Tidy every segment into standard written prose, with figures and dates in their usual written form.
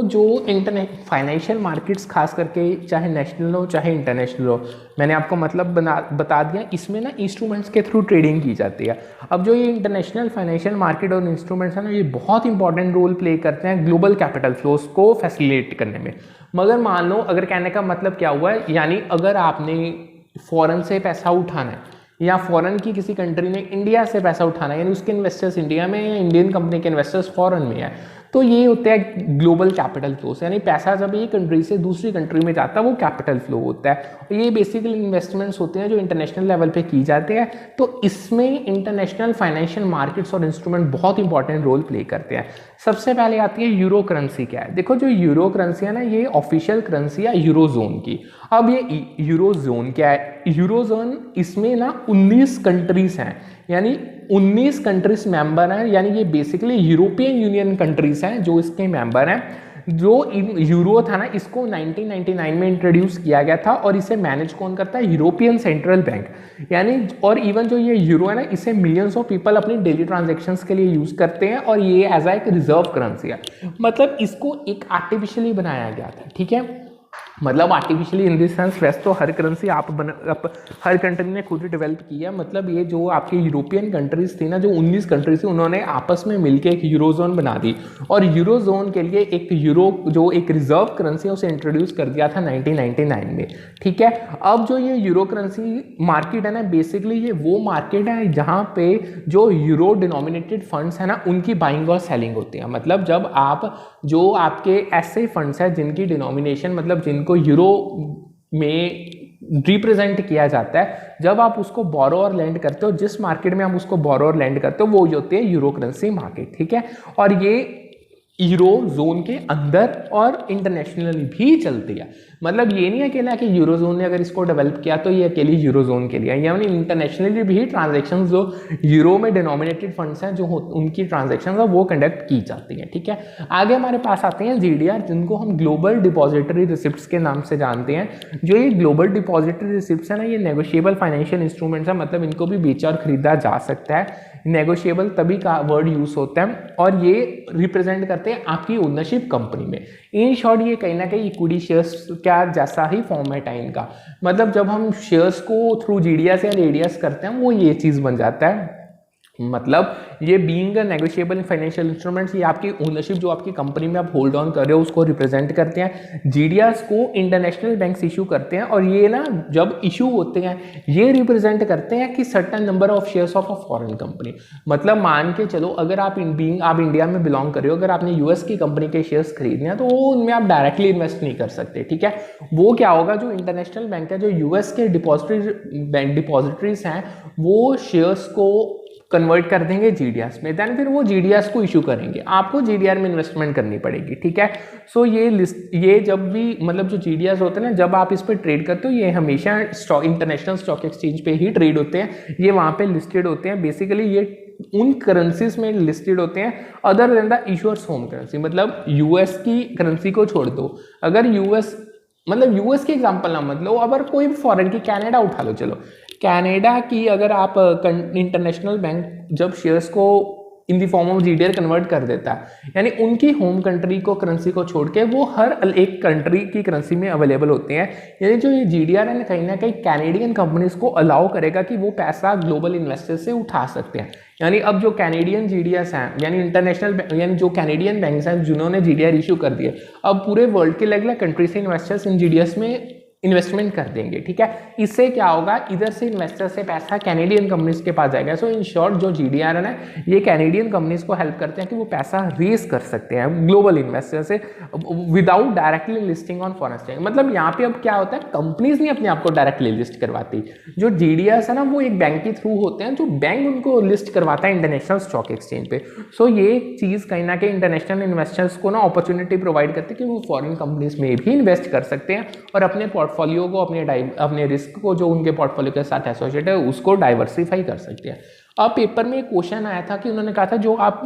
जो internet financial markets खास करके चाहे नेशनल हो चाहे इंटरनेशनल हो, मैंने आपको मतलब बता दिया, इसमें ना इंस्ट्रूमेंट्स के थ्रू ट्रेडिंग की जाती है। अब जो ये इंटरनेशनल फाइनेंशियल मार्केट और इंस्ट्रूमेंट्स है ना, ये बहुत इंपॉर्टेंट रोल प्ले करते हैं ग्लोबल कैपिटल फ्लोज को फैसिलिटेट करने में। मगर मान लो, अगर कहने का मतलब क्या हुआ है, यानी अगर आपने फॉरेन से पैसा उठाना है या फॉरेन की किसी कंट्री ने इंडिया से पैसा उठाना है, यानी उसके इन्वेस्टर्स इंडिया में या इंडियन कंपनी के इन्वेस्टर्स फॉरेन में है, तो ये होता है ग्लोबल कैपिटल फ्लोस, यानी पैसा जब एक कंट्री से दूसरी कंट्री में जाता है वो कैपिटल फ्लो होता है। ये बेसिकली इन्वेस्टमेंट्स होते हैं जो इंटरनेशनल लेवल पे की जाते हैं। तो इसमें इंटरनेशनल फाइनेंशियल मार्केट्स और इंस्ट्रूमेंट बहुत इंपॉर्टेंट रोल प्ले करते हैं। सबसे पहले आती है यूरो करेंसी। क्या है, देखो जो यूरो करेंसी है ना, ये ऑफिशियल करेंसी है यूरो जोन की। अब ये यूरो जोन क्या है, यूरो जोन इसमें ना 19 कंट्रीज हैं, यानी 19 कंट्रीज मेंबर हैं, यानी ये बेसिकली यूरोपियन यूनियन कंट्रीज हैं जो इसके मेंबर हैं। जो यूरो था ना, इसको 1999 में इंट्रोड्यूस किया गया था और इसे मैनेज कौन करता है, यूरोपियन सेंट्रल बैंक। यानी और इवन जो ये यूरो है ना, इसे मिलियंस ऑफ पीपल अपनी डेली ट्रांजैक्शंस के लिए यूज करते हैं और ये एज एक रिजर्व करेंसी है। मतलब इसको एक आर्टिफिशियली बनाया गया था, ठीक है, मतलब आर्टिफिशियली इन दिस सेंस। वैसे तो हर करेंसी हर कंट्री ने खुद ही डेवलप किया। मतलब ये जो आपकी यूरोपियन कंट्रीज थी ना, जो 19 कंट्रीज थी, उन्होंने आपस में मिलकर एक यूरोजोन बना दी और यूरोजोन के लिए एक यूरो जो एक रिजर्व करेंसी है उसे इंट्रोड्यूस कर दिया था 1999 में, ठीक है। अब जो ये यूरो करेंसी मार्केट है ना, बेसिकली ये वो मार्केट है जहाँ पे जो यूरो डिनोमिनेटेड फंड्स है ना, उनकी बाइंग और सेलिंग होती है। मतलब जब आप जो आपके ऐसे फंड्स हैं जिनकी डिनोमिनेशन, मतलब जिनको यूरो में रिप्रेजेंट किया जाता है, जब आप उसको बोरो और लैंड करते हो, जिस मार्केट में आप उसको बोरो और लैंड करते हो, वो होती है यूरो करेंसी मार्केट, ठीक है। और ये यूरो जोन के अंदर और इंटरनेशनली भी चलती है। मतलब ये नहीं अकेला कि यूरो जोन ने अगर इसको डेवलप किया तो ये अकेली यूरो जोन के लिए है, यानी इंटरनेशनली भी ट्रांजैक्शंस जो यूरो में डिनोमिनेटेड फंड्स हैं, जो उनकी ट्रांजैक्शंस है वो कंडक्ट की जाती हैं, ठीक है। आगे हमारे पास आते हैं जीडीआर, जिनको हम ग्लोबल डिपॉजिटरी रिसिप्ट्स के नाम से जानते हैं। जो ये ग्लोबल डिपॉजिटरी रिसिप्ट्स है ना, ये नेगोशिएबल फाइनेंशियल इंस्ट्रूमेंट्स है, मतलब इनको भी बेचा और खरीदा जा सकता है। नेगोशिएबल तभी का वर्ड यूज होता है और ये रिप्रेजेंट करते हैं आपकी ओनरशिप कंपनी में। इन शॉर्ट ये कहीं ना कहीं इक्विटी शेयर्स क्या जैसा ही फॉर्मेट है इनका। मतलब जब हम शेयर्स को थ्रू जीडीएस या एडीएस करते हैं, वो ये चीज बन जाता है। मतलब ये बीइंग नेगोशिएबल फाइनेंशियल इंस्ट्रूमेंट्स, ये आपकी ओनरशिप जो आपकी कंपनी में आप होल्ड ऑन कर रहे हो उसको रिप्रेजेंट करते हैं। जीडीआरस को इंटरनेशनल बैंक्स इशू करते हैं और ये ना जब इशू होते हैं ये रिप्रेजेंट करते हैं कि certain number of shares of a foreign company. मतलब मान के चलो, अगर आप इंडिया में बिलोंग कर रहे हो, अगर आपने यूएस की कंपनी के शेयर्स खरीदने हैं तो वो उनमें आप डायरेक्टली इन्वेस्ट नहीं कर सकते, ठीक है। वो क्या होगा, जो इंटरनेशनल बैंक है, जो यूएस के डिपॉजिटरीज हैं, वो शेयर्स को कन्वर्ट कर देंगे जीडीआरस में, देन फिर वो जीडीआरस को इशू करेंगे, आपको जीडीआर में इन्वेस्टमेंट करनी पड़ेगी, ठीक है। सो ये जब भी मतलब जो जीडीआरस होते हैं ना, जब आप इस पर ट्रेड करते हो, ये हमेशा इंटरनेशनल स्टॉक एक्सचेंज पे ही ट्रेड होते हैं, ये वहाँ पे लिस्टेड होते हैं। बेसिकली ये उन करेंसीज में लिस्टेड होते हैं other than the issuers home currency. मतलब यूएस की करेंसी को छोड़ दो, अगर यूएस की एग्जांपल ना मतलब, अगर कोई भी फॉरेन की कनाडा उठा लो, चलो कनाडा की अगर आप इंटरनेशनल बैंक जब शेयर्स को in the form of GDR convert कर देता है, यानी उनकी होम कंट्री को करेंसी को छोड़ के वो हर एक कंट्री की करेंसी में अवेलेबल होते हैं। यानी जो ये जीडीआर है ना कहीं कैनेडियन कंपनीज को अलाउ करेगा कि वो पैसा ग्लोबल इन्वेस्टर्स से उठा सकते हैं। यानी अब जो कैनेडियन जीडीआरस हैं, यानी इंटरनेशनल यानी जो कैनेडियन बैंक्स हैं जिन्होंने जीडीआर इशू कर दिए, अब पूरे वर्ल्ड के अलग अलग कंट्री से इन्वेस्टर्स इन जीडीआरस में इन्वेस्टमेंट कर देंगे, ठीक है। इससे क्या होगा, इधर से इन्वेस्टर से पैसा कैनेडियन कंपनीज के पास जाएगा। सो इन शॉर्ट जो जीडीआर है ना, ये कैनेडियन कंपनीज को हेल्प करते हैं कि वो पैसा रेज कर सकते हैं ग्लोबल इन्वेस्टर से without directly listing on foreign exchange. मतलब यहाँ पे अब क्या होता है, कंपनीज नहीं अपने आप को डायरेक्टली लिस्ट करवाती, जो जीडीआर है ना वो एक बैंक के थ्रू होते हैं, जो बैंक उनको लिस्ट करवाता है इंटरनेशनल स्टॉक एक्सचेंज पे। सो ये चीज़ कहीं ना कहीं इंटरनेशनल इन्वेस्टर्स को ना अपॉर्चुनिटी प्रोवाइड करती है कि वो फॉरेन कंपनीज में भी इन्वेस्ट कर सकते हैं और अपने पोर्टफोलियो को अपने रिस्क को जो उनके पोर्टफोलियो के साथ एसोसिएट है उसको डाइवर्सिफाई कर सकते हैं। अब पेपर में एक क्वेश्चन आया था कि उन्होंने कहा था जो आप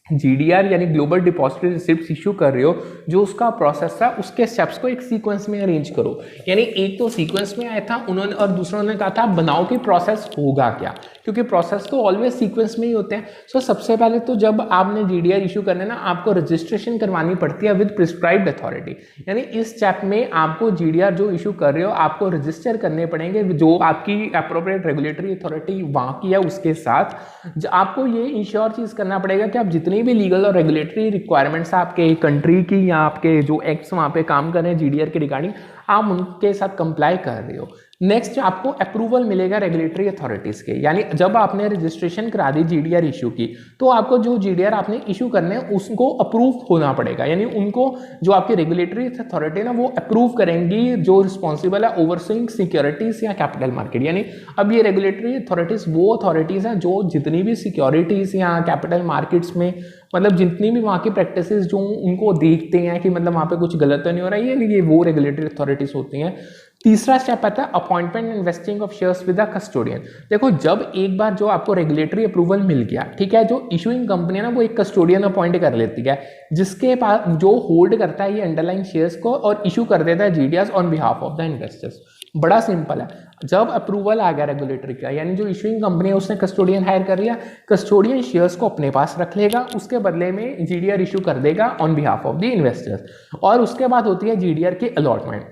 जीडीआर यानी ग्लोबल डिपॉजिटरी रिसिप्ट्स इशू कर रहे हो, जो उसका प्रोसेस था उसके स्टेप्स को एक सीक्वेंस में अरेंज करो। यानी एक तो सीक्वेंस में आया था उन्होंने, और दूसरा उन्होंने कहा था बनाओ कि प्रोसेस होगा क्या। क्योंकि प्रोसेस तो ऑलवेज सीक्वेंस में ही होते हैं। सो सबसे पहले तो जब आपने GDR इशू करना है ना, आपको रजिस्ट्रेशन करवानी पड़ती है विद प्रिस्क्राइब्ड अथॉरिटी, यानी इस स्टेप में आपको GDR जो इशू कर रहे हो आपको रजिस्टर करने पड़ेंगे जो आपकी अप्रोप्रिएट रेगुलेटरी अथॉरिटी वहाँ की है उसके साथ। आपको ये इंश्योर चीज़ करना पड़ेगा कि आप जितनी भी लीगल और रेगुलेटरी रिक्वायरमेंट्स आपके कंट्री की या आपके जो एक्ट्स वहाँ पे काम कर रहे हैं GDR के रिगार्डिंग, आप उनके साथ कंप्लाई कर रहे हो। नेक्स्ट आपको अप्रूवल मिलेगा रेगुलेटरी अथॉरिटीज़ के, यानी जब आपने रजिस्ट्रेशन करा दी GDR इशू की तो आपको जो GDR आपने इशू करने हैं उसको अप्रूव होना पड़ेगा, यानी उनको जो आपकी रेगुलेटरी अथॉरिटी है ना वो अप्रूव करेंगी जो रिस्पॉन्सिबल है ओवरसीइंग सिक्योरिटीज़ या कैपिटल मार्केट। यानी अब ये रेगुलेटरी अथॉरिटीज़ वो अथॉरिटीज़ हैं जो जितनी भी सिक्योरिटीज़ या कैपिटल मार्केट्स में मतलब जितनी भी वहाँ की प्रैक्टिसेस जो उनको देखते हैं कि मतलब वहाँ पे कुछ गलत तो नहीं हो रहा है, ये वो रेगुलेटरी अथॉरिटीज़ होती हैं। तीसरा स्टेप आता है appointment and investing of shares with the custodian. देखो जब एक बार जो आपको रेगुलेटरी अप्रूवल मिल गया, ठीक है, जो इशूइंग कंपनी है ना वो एक कस्टोडियन अपॉइंट कर लेती है जिसके पास जो होल्ड करता है ये अंडरलाइन शेयर्स को और इशू कर देता है GDRs on behalf of the investors. बड़ा सिंपल है, जब अप्रूवल आ गया रेगुलेटरी का, यानी जो इशूइंग कंपनी है उसने कस्टोडियन हायर कर लिया, कस्टोडियन शेयर्स को अपने पास रख लेगा, उसके बदले में GDR इशू कर देगा on behalf of the investors. और उसके बाद होती है GDR की अलॉटमेंट,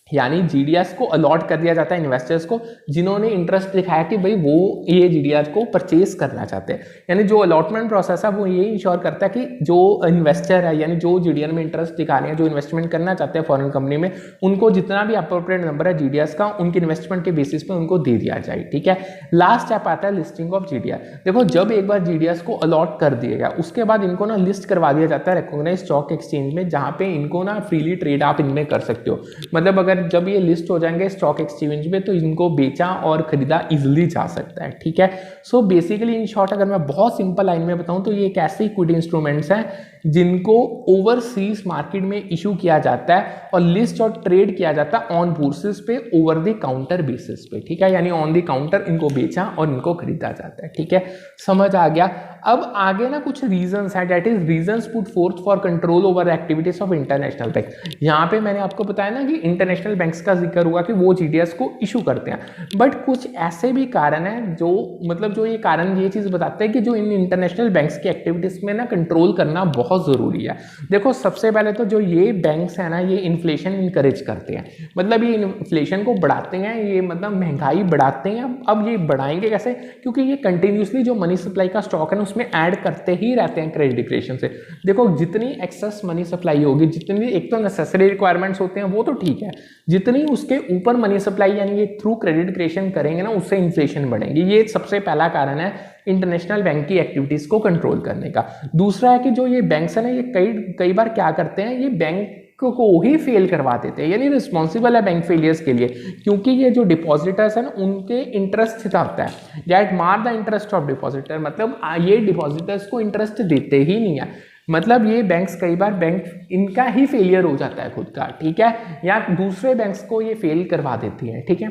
यानी GDRs को अलॉट कर दिया जाता है इन्वेस्टर्स को जिन्होंने इंटरेस्ट दिखाया कि भाई वो ये GDR को परचेज करना चाहते हैं। यानी जो अलॉटमेंट प्रोसेस है वो ये इंश्योर करता है कि जो इन्वेस्टर है यानी जो GDR में इंटरेस्ट दिखा रहे हैं, जो इन्वेस्टमेंट करना चाहते हैं फॉरेन कंपनी में, उनको जितना भी अप्रोप्रिएट नंबर है GDRs का उनकी इन्वेस्टमेंट के बेसिस पे उनको दे दिया जाए। ठीक है, लास्ट स्टेप आता है लिस्टिंग ऑफ GDR। देखो जब एक बार GDRs को अलॉट कर दिया गया उसके बाद इनको ना लिस्ट करवा दिया जाता है रिकॉग्नाइज स्टॉक एक्सचेंज में, जहाँ पे इनको ना फ्रीली ट्रेड आप इनमें कर सकते हो। मतलब अगर जब ये लिस्ट हो जाएंगे स्टॉक एक्सचेंज में तो इनको बेचा और खरीदा इजीली जा सकता है। ठीक है, सो बेसिकली इन शॉर्ट अगर मैं बहुत सिंपल लाइन में बताऊं तो ये एक ऐसे इक्विटी इंस्ट्रूमेंट्स हैं जिनको ओवरसीज मार्केट में इशू किया जाता है और लिस्ट और ट्रेड किया जाता है ऑन बोर्सेस पे ओवर द काउंटर बेसिस पे। ठीक है, यानी ऑन द काउंटर इनको बेचा और इनको खरीदा जाता है। ठीक है, समझ आ गया। अब आगे ना कुछ रीजंस है, that is reasons put fourth for control over activities of international bank. यहाँ पे मैंने आपको बताया ना कि इंटरनेशनल बैंक्स का जिक्र हुआ कि वो GDRs को इशू करते हैं, बट कुछ ऐसे भी कारण है जो मतलब जो ये कारण ये चीज बताते हैं कि जो इन इंटरनेशनल बैंक्स की एक्टिविटीज में ना कंट्रोल करना बहुत जरूरी है। देखो सबसे पहले तो जो ये बैंक्स है ना ये इन्फ्लेशन इनकरेज करते हैं, मतलब ये इन्फ्लेशन को बढ़ाते हैं, ये मतलब महंगाई बढ़ाते हैं। अब ये बढ़ाएंगे कैसे, क्योंकि ये कंटिन्यूसली जो मनी सप्लाई का स्टॉक है ना उसमें ऐड करते ही रहते हैं क्रेडिट क्रिएशन से। देखो जितनी एक्सेस मनी सप्लाई होगी, जितनी एक तो नेसेसरी रिक्वायरमेंट्स होते हैं वो तो ठीक है, जितनी उसके ऊपर मनी सप्लाई यानी ये थ्रू क्रेडिट क्रिएशन करेंगे ना उससे इन्फ्लेशन बढ़ेगी। ये सबसे पहला कारण है इंटरनेशनल बैंक की एक्टिविटीज को कंट्रोल करने का। दूसरा है कि जो ये बैंक्स है ना ये कई बार क्या करते हैं, ये बैंक को ही फेल करवा देते हैं, यानी रिस्पॉन्सिबल है बैंक फेलियर्स के लिए, क्योंकि ये जो डिपॉजिटर्स हैं ना उनके इंटरेस्ट चाहता है दैट मार द इंटरेस्ट ऑफ डिपॉजिटर, मतलब ये डिपॉजिटर्स को इंटरेस्ट देते ही नहीं है। मतलब ये बैंक्स कई बार बैंक इनका ही फेलियर हो जाता है खुद का। ठीक है, या दूसरे बैंक्स को ये फेल करवा देती है। ठीक है,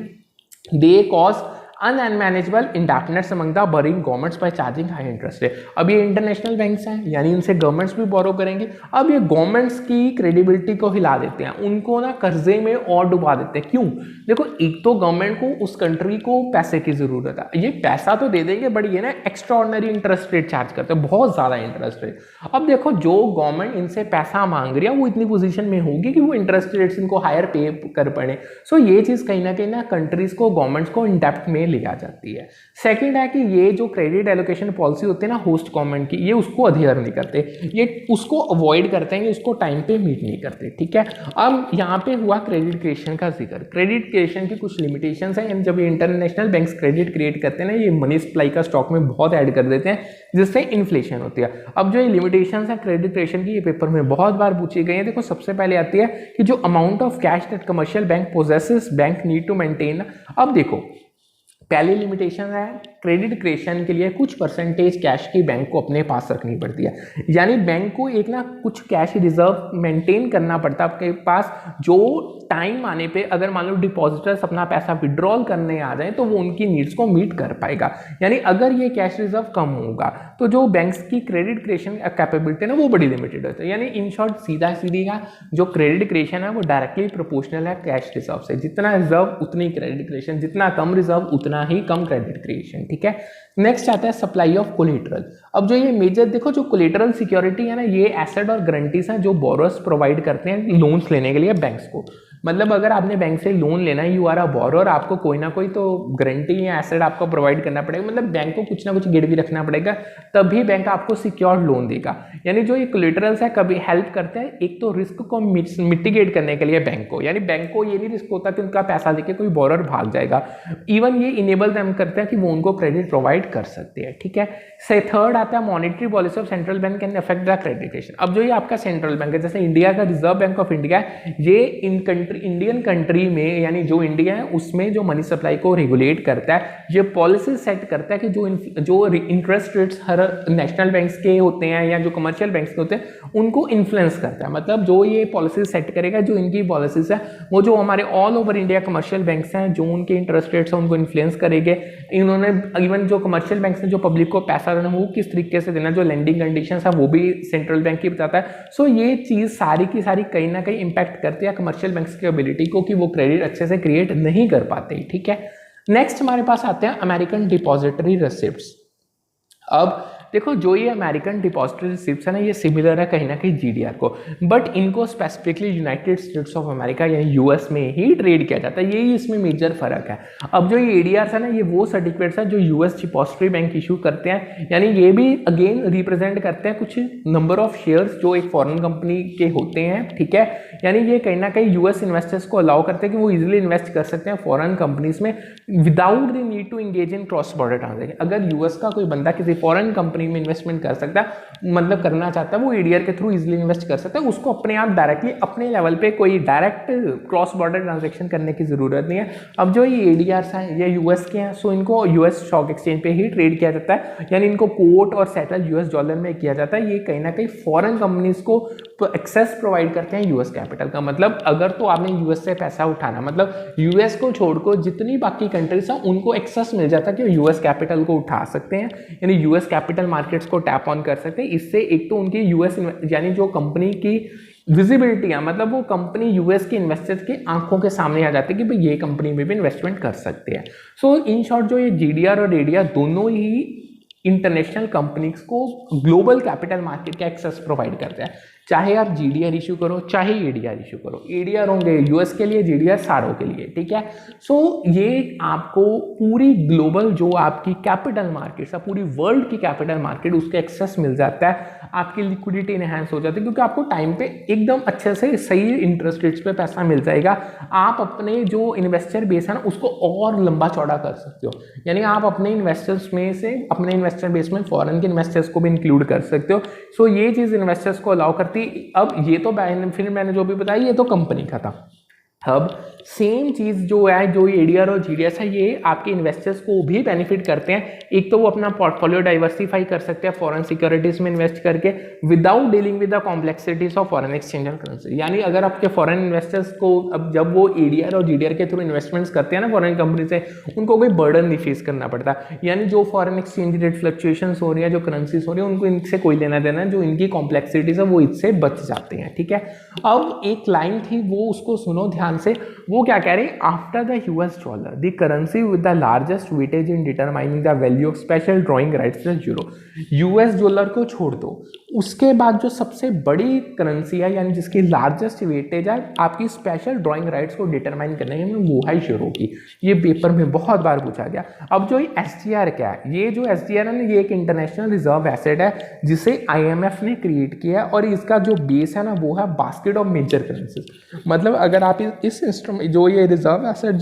they cause unmanageable indebtedness among the borrowing governments by charging high interest rate. अब ये इंटरनेशनल बैंक्स हैं यानी इनसे गवर्नमेंट्स भी बोरो करेंगे। अब ये गवर्नमेंट्स की क्रेडिबिलिटी को हिला देते हैं, उनको ना कर्जे में और डुबा देते हैं। क्यों? देखो एक तो गवर्नमेंट को उस कंट्री को पैसे की जरूरत है, ये पैसा तो दे देंगे बट ये ना एक्स्ट्राऑर्डिनरी इंटरेस्ट रेट चार्ज करते हैं, बहुत ज्यादा इंटरेस्ट रेट। अब देखो जो गवर्नमेंट इनसे पैसा मांग रही है वो इतनी पोजीशन में होगी कि वो इंटरेस्ट रेट्स इनको हायर पे कर पड़े। सो ये चीज कहीं ना कंट्रीज को गवर्नमेंट्स को इन डेप्थ में ले आ जाती है। सेकंड है कि ये जो क्रेडिट एलोकेशन पॉलिसी होती है ना होस्ट गवर्नमेंट की, ये उसको अधेयर नहीं करते, ये उसको अवॉइड करते हैं, ये उसको टाइम पे मीट नहीं करते। ठीक है, अब यहाँ पे हुआ क्रेडिट क्रिएशन का जिक्र। क्रेडिट क्रिएशन की कुछ लिमिटेशंस हैं, यानी जब ये इंटरनेशनल बैंक्स क्रेडिट क्रिएट करते हैं ना ये मनी सप्लाई का स्टॉक में बहुत ऐड कर देते हैं जिससे इन्फ्लेशन होती है। अब जो ये लिमिटेशंस है क्रेडिट क्रिएशन की ये पेपर में बहुत बार पूछी गई है। देखो सबसे पहले आती है कि जो amount of cash that commercial bank possesses bank need to maintain. अब देखो पहली लिमिटेशन है क्रेडिट क्रिएशन के लिए कुछ परसेंटेज कैश की बैंक को अपने पास रखनी पड़ती है, यानी बैंक को एक ना कुछ कैश रिजर्व मेंटेन करना पड़ता है आपके पास जो टाइम आने पे अगर मान लो डिपॉजिटर्स अपना पैसा विड्रॉल करने आ जाए तो वो उनकी नीड्स को मीट कर पाएगा। यानी अगर ये कैश रिजर्व कम होगा तो जो बैंक्स की क्रेडिट क्रिएशन कैपेबिलिटी है ना वो बड़ी लिमिटेड होती है। यानी इन शॉर्ट सीधा सीधी का जो क्रेडिट क्रिएशन है वो डायरेक्टली प्रोपोर्शनल है कैश रिजर्व से। जितना रिजर्व उतनी क्रेडिट क्रिएशन, जितना कम रिजर्व उतना ही कम क्रेडिट क्रिएशन। ठीक है, नेक्स्ट आता है सप्लाई ऑफ कोलेटरल। अब जो ये मेजर देखो जो कोलेटरल सिक्योरिटी है ना, ये एसेट और गारंटीज हैं जो बोरोअर्स प्रोवाइड करते हैं लोन्स लेने के लिए बैंक्स को। मतलब अगर आपने बैंक से लोन लेना है, यू आर अ बोरोअर, आपको कोई ना कोई तो गारंटी या एसेट आपको प्रोवाइड करना पड़ेगा। मतलब बैंक को कुछ ना कुछ गिरवी रखना पड़ेगा, तभी बैंक आपको सिक्योर्ड लोन देगा। यानी जो ये कोलेटरल्स है कभी हेल्प करते हैं एक तो रिस्क को मिटिगेट करने के लिए बैंक को। यानी बैंक को ये नहीं रिस्क होता कि उनका पैसा लेके कोई बोरोअर भाग जाएगा। इवन ये इनेबल देम करते हैं कि वो उनको क्रेडिट प्रोवाइड कर सकते हैं। ठीक है, से थर्ड आता है monetary policy of central bank can affect the credit creation. अब जो ये आपका सेंट्रल बैंक है, जैसे इंडिया का रिजर्व बैंक ऑफ इंडिया है, ये इंडियन कंट्री में यानी जो इंडिया है उसमें जो मनी सप्लाई को रेगुलेट करता है, ये पॉलिसी सेट करता है कि जो इंटरेस्ट रेट्स हर नेशनल बैंक्स के होते हैं या जो कमर्शियल बैंक्स के होते हैं उनको इन्फ्लुएंस करता है। मतलब जो ये पॉलिसी सेट करेगा, जो इनकी पॉलिसीज है वो जो हमारे all over India commercial banks हैं जो उनके इंटरेस्ट रेट्स हैं उनको इन्फ्लुएंस करेंगे। इन्होंने इवन जो कमर्शियल बैंक्स हैं जो पब्लिक को पैसा देना वो किस तरीके से देना, जो लेंडिंग कंडीशंस है वो भी सेंट्रल बैंक ही बताता है। सो ये चीज़ सारी की सारी कहीं ना कहीं इंपैक्ट करती है कमर्शियल बैंक्स की एबिलिटी को कि वो क्रेडिट अच्छे से क्रिएट नहीं कर पाते। ठीक है, नेक्स्ट हमारे पास आते हैं अमेरिकन डिपॉजिटरी रिसिप्ट्स। अब देखो जो ये अमेरिकन डिपॉजिटरी रिसिप्ट्स है ना, ये सिमिलर है कहीं ना कहीं जीडीआर को, बट इनको specifically United states of America यानी यूएस में ही ट्रेड किया जाता है। यही इसमें मेजर फर्क है। अब जो ये एडीआर है ना, ये वो सर्टिफिकेट्स है जो यूएस डिपॉजिटरी बैंक इशू करते हैं। यानी ये भी अगेन रिप्रेजेंट करते हैं कुछ नंबर ऑफ शेयर्स जो एक फॉरेन कंपनी के होते हैं। ठीक है, यानी ये कहीं ना कहीं यूएस इन्वेस्टर्स को अलाउ करते हैं कि वो इजिली इन्वेस्ट कर सकते हैं फॉरेन कंपनीज में without the need to engage in cross border transaction. अगर यूएस का कोई बंदा किसी फॉरेन कंपनी में इन्वेस्टमेंट कर सकता है, मतलब करना चाहता है, वो एडीआर के थ्रू इजीली इन्वेस्ट कर सकता है। उसको अपने आप डायरेक्टली अपने लेवल पे कोई डायरेक्ट क्रॉस बॉर्डर ट्रांजैक्शन करने की जरूरत नहीं है। अब जो ये एडीआर हैं ये यूएस के हैं, सो इनको यूएस स्टॉक एक्सचेंज पे ही ट्रेड किया जाता है। यानी इनको कोट और सेटल यूएस डॉलर में किया जाता है। ये कहीं ना कहीं फॉरेन कंपनीज को एक्सेस प्रोवाइड करते हैं यूएस कैपिटल का। मतलब अगर तो आपने यूएस से पैसा उठाना, मतलब यूएस को छोड़कर जितनी बाकी कंट्रीज हैं उनको एक्सेस मिल जाता है कि यूएस कैपिटल को उठा सकते हैं, यानी यूएस कैपिटल मार्केट्स को टैप ऑन कर सकते हैं। इससे एक तो उनकी यूएस यानी जो कंपनी की विजिबिलिटी है, मतलब वो कंपनी यूएस के इन्वेस्टर्स की आंखों के सामने आ जाती है कि भाई ये कंपनी में भी इन्वेस्टमेंट कर सकते हैं। सो इन शॉर्ट जो ये जीडीआर और एडीआर दोनों ही इंटरनेशनल कंपनीज को ग्लोबल कैपिटल मार्केट का एक्सेस प्रोवाइड करते हैं। चाहे आप जीडीआर इशू करो चाहे एडीआर इशू करो, एडीआर होंगे यूएस के लिए, जीडीआर सारों के लिए। ठीक है, सो ये आपको पूरी ग्लोबल जो आपकी कैपिटल मार्केट है, पूरी वर्ल्ड की कैपिटल मार्केट, उसके एक्सेस मिल जाता है। आपकी लिक्विडिटी इनहेंस हो जाती है क्योंकि आपको टाइम पे एकदम अच्छे से सही इंटरेस्ट रेट्स पे पैसा मिल जाएगा। आप अपने जो इन्वेस्टर बेस है ना उसको और लंबा चौड़ा कर सकते हो। यानी आप अपने इन्वेस्टर्स में से अपने इन्वेस्टर बेस में फॉरेन के इन्वेस्टर्स को भी इंक्लूड कर सकते हो। सो ये चीज़ इन्वेस्टर्स को अलाउ करती। अब ये तो फिर मैंने जो भी बताया ये तो कंपनी का था। अब सेम चीज़ जो है, जो एडीआर और जीडीएस है, ये आपके इन्वेस्टर्स को भी बेनिफिट करते हैं। एक तो वो अपना पोर्टफोलियो डाइवर्सिफाई कर सकते हैं फॉरेन सिक्योरिटीज में इन्वेस्ट करके without dealing with the complexities of foreign exchange और करेंसी। यानी अगर आपके फॉरेन इन्वेस्टर्स को अब जब वो एडीआर और जीडीआर के थ्रू इन्वेस्टमेंट्स करते हैं ना फॉरेन कंपनी से, उनको कोई बर्डन नहीं फेस करना पड़ता। यानी जो फॉरेन एक्सचेंज रेट फ्लक्चुएशंस हो रही है, जो करेंसीज हो रही है, उनको इनसे कोई लेना देना है। जो इनकी कॉम्प्लेक्सिटीज है वो इससे बच जाते हैं। ठीक है, अब एक लाइन थी वो उसको सुनो ध्यान से। वो क्या कह रहे हैं, after the US dollar the currency with the largest weightage in determining the value of special drawing rights is euro. US dollar को छोड़ दो, उसके बाद जो सबसे बड़ी करेंसी है यानी जिसकी लार्जेस्ट वेटेज है आपकी स्पेशल ड्रॉइंग राइट्स को डिटरमाइन करने में, वो है यूरो की। ये पेपर में बहुत बार पूछा गया। अब जो एसडीआर क्या है, ये जो एसडीआर है ना, ये एक इंटरनेशनल रिजर्व एसेट है जिसे आईएमएफ ने क्रिएट किया है और इसका जो बेस है ना वो है बास्केट ऑफ मेजर करेंसीज। मतलब अगर आप इस इंस्ट्रूमेंट जो ये रिजर्व एसेट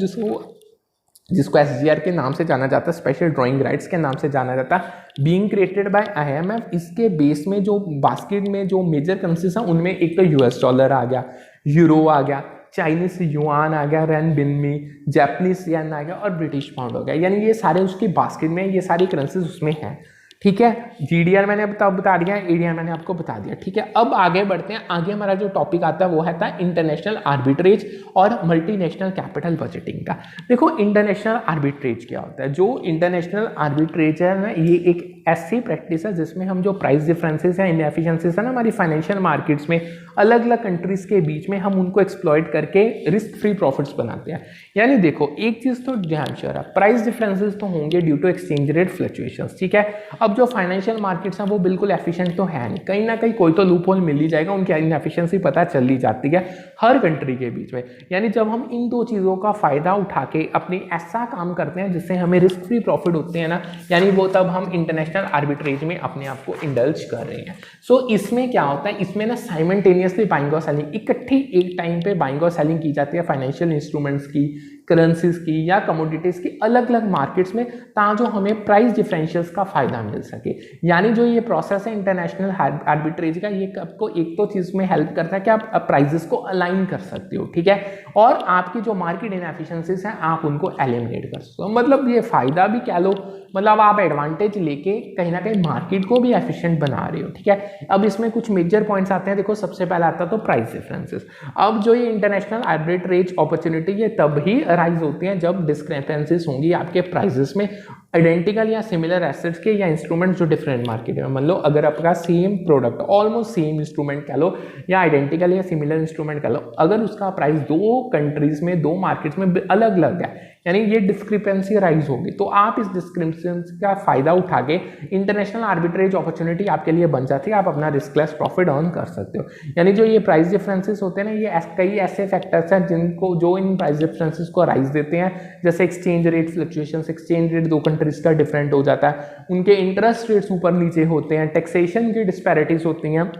जिसको एसडीआर के नाम से जाना जाता है, स्पेशल ड्रॉइंग राइट्स के नाम से जाना जाता है, बीइंग क्रिएटेड बाय आईएमएफ, इसके बेस में जो बास्केट में जो मेजर करेंसीज हैं उनमें एक तो यूएस डॉलर आ गया, यूरो आ गया, चाइनीज युआन आ गया, रेनबिन्मी, जापानीज येन आ गया और ब्रिटिश पाउंड हो गया। यानी ये सारे उसकी बास्केट में, ये सारी करेंसीज उसमें हैं। ठीक है, जीडीआर मैंने बता दिया, एडीआर मैंने आपको बता दिया। ठीक है, अब आगे बढ़ते हैं। आगे हमारा जो टॉपिक आता है वो है था इंटरनेशनल आर्बिट्रेज और मल्टीनेशनल कैपिटल बजटिंग का। देखो इंटरनेशनल आर्बिट्रेज क्या होता है? जो इंटरनेशनल आर्बिट्रेज है ना, ये एक ऐसी प्रैक्टिस है जिसमें हम जो प्राइस डिफरेंसेस है, इनएफिशिएंसीज है ना हमारी फाइनेंशियल मार्केट्स में अलग अलग कंट्रीज के बीच में, हम उनको एक्सप्लॉइट करके रिस्क फ्री प्रॉफिट्स बनाते हैं। यानी देखो एक चीज तो ध्यान से रहा, प्राइस डिफरेंसेस तो होंगे due to exchange rate fluctuations. ठीक है, अब जो फाइनेंशियल मार्केट्स हैं वो बिल्कुल एफिशिएंट तो है नहीं, कहीं ना कहीं कोई तो लूप होल मिल ही जाएगा, उनकी इनएफिशिएंसी पता चल ही जाती है हर कंट्री के बीच में। यानी जब हम इन दो चीज़ों का फायदा उठा के अपनी ऐसा काम करते हैं जिससे हमें रिस्क फ्री प्रॉफिट होते हैं ना, यानी वो तब हम इंटरनेशनल आर्बिट्रेज में अपने आप को इंडल्ज कर रहे हैं। सो इसमें क्या होता है, इसमें ना साइमल्टेनियसली बाइंग और सेलिंग, इकट्ठी एक टाइम पे बाइंग और सेलिंग की जाती है फाइनेंशियल इंस्ट्रूमेंट्स की, करेंसीज की या कमोडिटीज की अलग अलग मार्केट्स में, ताकि हमें प्राइस डिफरेंशियल्स का फायदा मिल सके। यानी जो ये प्रोसेस है इंटरनेशनल आर्बिट्रेज का, ये आपको एक तो चीज में हेल्प करता है कि आप प्राइजेस को अलाइन कर सकते हो। ठीक है, और आपकी जो मार्केट इनएफिशिएंसीज हैं आप उनको एलिमिनेट कर सकते हो। मतलब ये फायदा भी कह लो, मतलब आप एडवांटेज लेके कहीं ना कहीं मार्केट को भी एफिशिएंट बना रहे हो। ठीक है, अब इसमें कुछ मेजर पॉइंट्स आते हैं। देखो सबसे पहला आता है तो प्राइस डिफरेंसेस। अब जो ये इंटरनेशनल आर्बिट्रेज अपॉर्चुनिटी ये तब ही अराइज होती हैं जब डिस्क्रिपेंसीज होंगी आपके प्राइसेस में आइडेंटिकल या सिमिलर एसेट्स के या इंस्ट्रूमेंट्स जो डिफरेंट मार्केट में। मान लो अगर आपका same product, almost same instrument कह लो या आइडेंटिकल या सिमिलर इंस्ट्रूमेंट कह लो, अगर उसका प्राइस दो कंट्रीज में, दो मार्केट्स में अलग अलग है, यानी ये डिस्क्रिपेंसी राइज होगी, तो आप इस डिस्क्रिपेंसी का फायदा उठा के इंटरनेशनल आर्बिट्रेज अपॉर्चुनिटी आपके लिए बन जाती है, आप अपना रिस्कलेस प्रॉफिट अर्न कर सकते हो। यानी जो ये प्राइस डिफरेंसेस होते हैं ना, ये कई ऐसे फैक्टर्स हैं जिनको, जो इन प्राइस डिफरेंसेस को राइज देते हैं, जैसे exchange rate fluctuations, exchange rate दो कंट्रीज का डिफरेंट हो जाता है, उनके इंटरेस्ट रेट्स ऊपर नीचे होते हैं, टैक्सेशन की डिस्पैरिटीज होती हैं,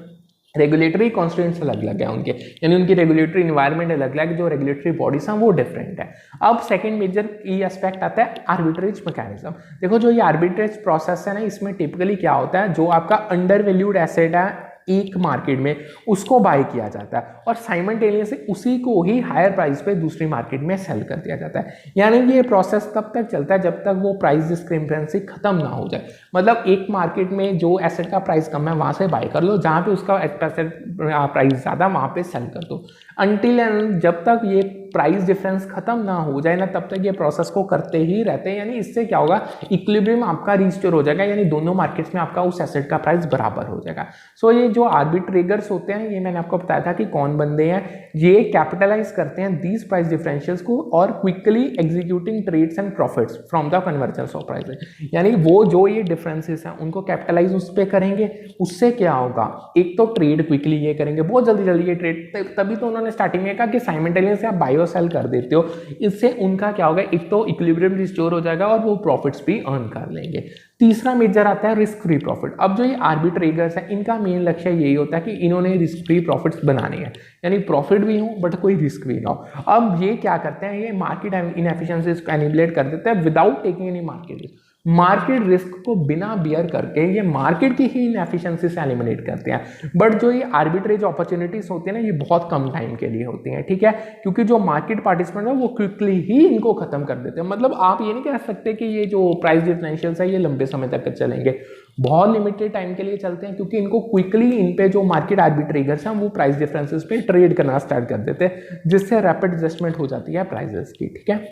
रेगुलेटरी कॉन्स्टिट्यूएंट्स अलग अलग है उनके, यानी उनकी रेगुलेटरी इन्वायरमेंट अलग अलग, जो रेगुलेटरी बॉडीज हैं वो डिफरेंट है। अब सेकंड मेजर की एस्पेक्ट आता है आर्बिट्रेज मैकेनिज्म। देखो जो ये आर्बिट्रेज प्रोसेस है ना, इसमें टिपिकली क्या होता है, जो आपका अंडर वैल्यूड एसेट है एक मार्केट में, उसको बाय किया जाता है और साइमल्टेनियसली उसी को ही हायर प्राइस पे दूसरी मार्केट में सेल कर दिया जाता है। यानी ये प्रोसेस तब तक चलता है जब तक वो प्राइस डिस्क्रिपेंसी खत्म ना हो जाए। मतलब एक मार्केट में जो एसेट का प्राइस कम है वहां से बाय कर लो, जहां पे उसका एसेट प्राइस ज्यादा वहां पे सेल कर दो, अनटिल एंड जब तक ये प्राइस डिफरेंस खत्म ना हो जाए ना, तब तक ये प्रोसेस को करते ही रहते हैं। यानी इससे क्या होगा, इक्विलिब्रियम आपका रिस्टोर हो जाएगा, यानी दोनों मार्केट्स में आपका उस एसेट का प्राइस बराबर हो जाएगा। सो ये जो आर्बिट्रेगर्स होते हैं, ये मैंने आपको बताया था कि कौन बंदे हैं, ये कैपिटलाइज करते हैं दीज प्राइस डिफरेंशियल्स को और quickly executing trades and profits from the convergence of prices. यानी वो जो ये डिफरेंसेस हैं उनको कैपिटलाइज उस पर करेंगे, उससे क्या होगा, एक तो ट्रेड क्विकली ये करेंगे, बहुत जल्दी जल्दी ये ट्रेड, तभी तो उन्होंने स्टार्टिंग में कहा कि साइमल्टेनियसली आप बाय और सेल कर देते हो, इससे उनका क्या होगा, एक तो इक्विलिब्रियम रिस्टोर हो जाएगा और वो प्रॉफिट्स भी अर्न कर लेंगे। तीसरा मेजर आता है रिस्क फ्री प्रॉफिट। अब जो ये आर्बिट्रेगर्स हैं इनका मेन लक्ष्य यही होता है कि इन्होंने रिस्क फ्री प्रॉफिट्स बनाने हैं, यानी प्रॉफिट भी हो बट कोई रिस्क भी ना हो। अब ये क्या करते हैं, ये मार्केट इनएफिशिएंसीज को एनिबलेट कर देते हैं without taking any market risk. Market risk को बिना बियर करके ये मार्केट की ही इनएफिशिएंसी से एलिमिनेट करते हैं। बट जो ये आर्बिट्रेज अपॉर्चुनिटीज होती है ना, ये बहुत कम टाइम के लिए होती हैं। ठीक है, क्योंकि जो मार्केट पार्टिसिपेंट है वो क्विकली ही इनको खत्म कर देते हैं। मतलब आप ये नहीं कह सकते कि ये जो प्राइस डिफरेंशियल्स है ये लंबे समय तक चलेंगे, बहुत लिमिटेड टाइम के लिए चलते हैं, क्योंकि इनको क्विकली इन पे जो मार्केट आर्बिट्रेगर्स हैं वो प्राइस डिफरेंसेस पे ट्रेड करना स्टार्ट कर देते हैं, जिससे रैपिड एडजस्टमेंट हो जाती है प्राइसेस की। ठीक है,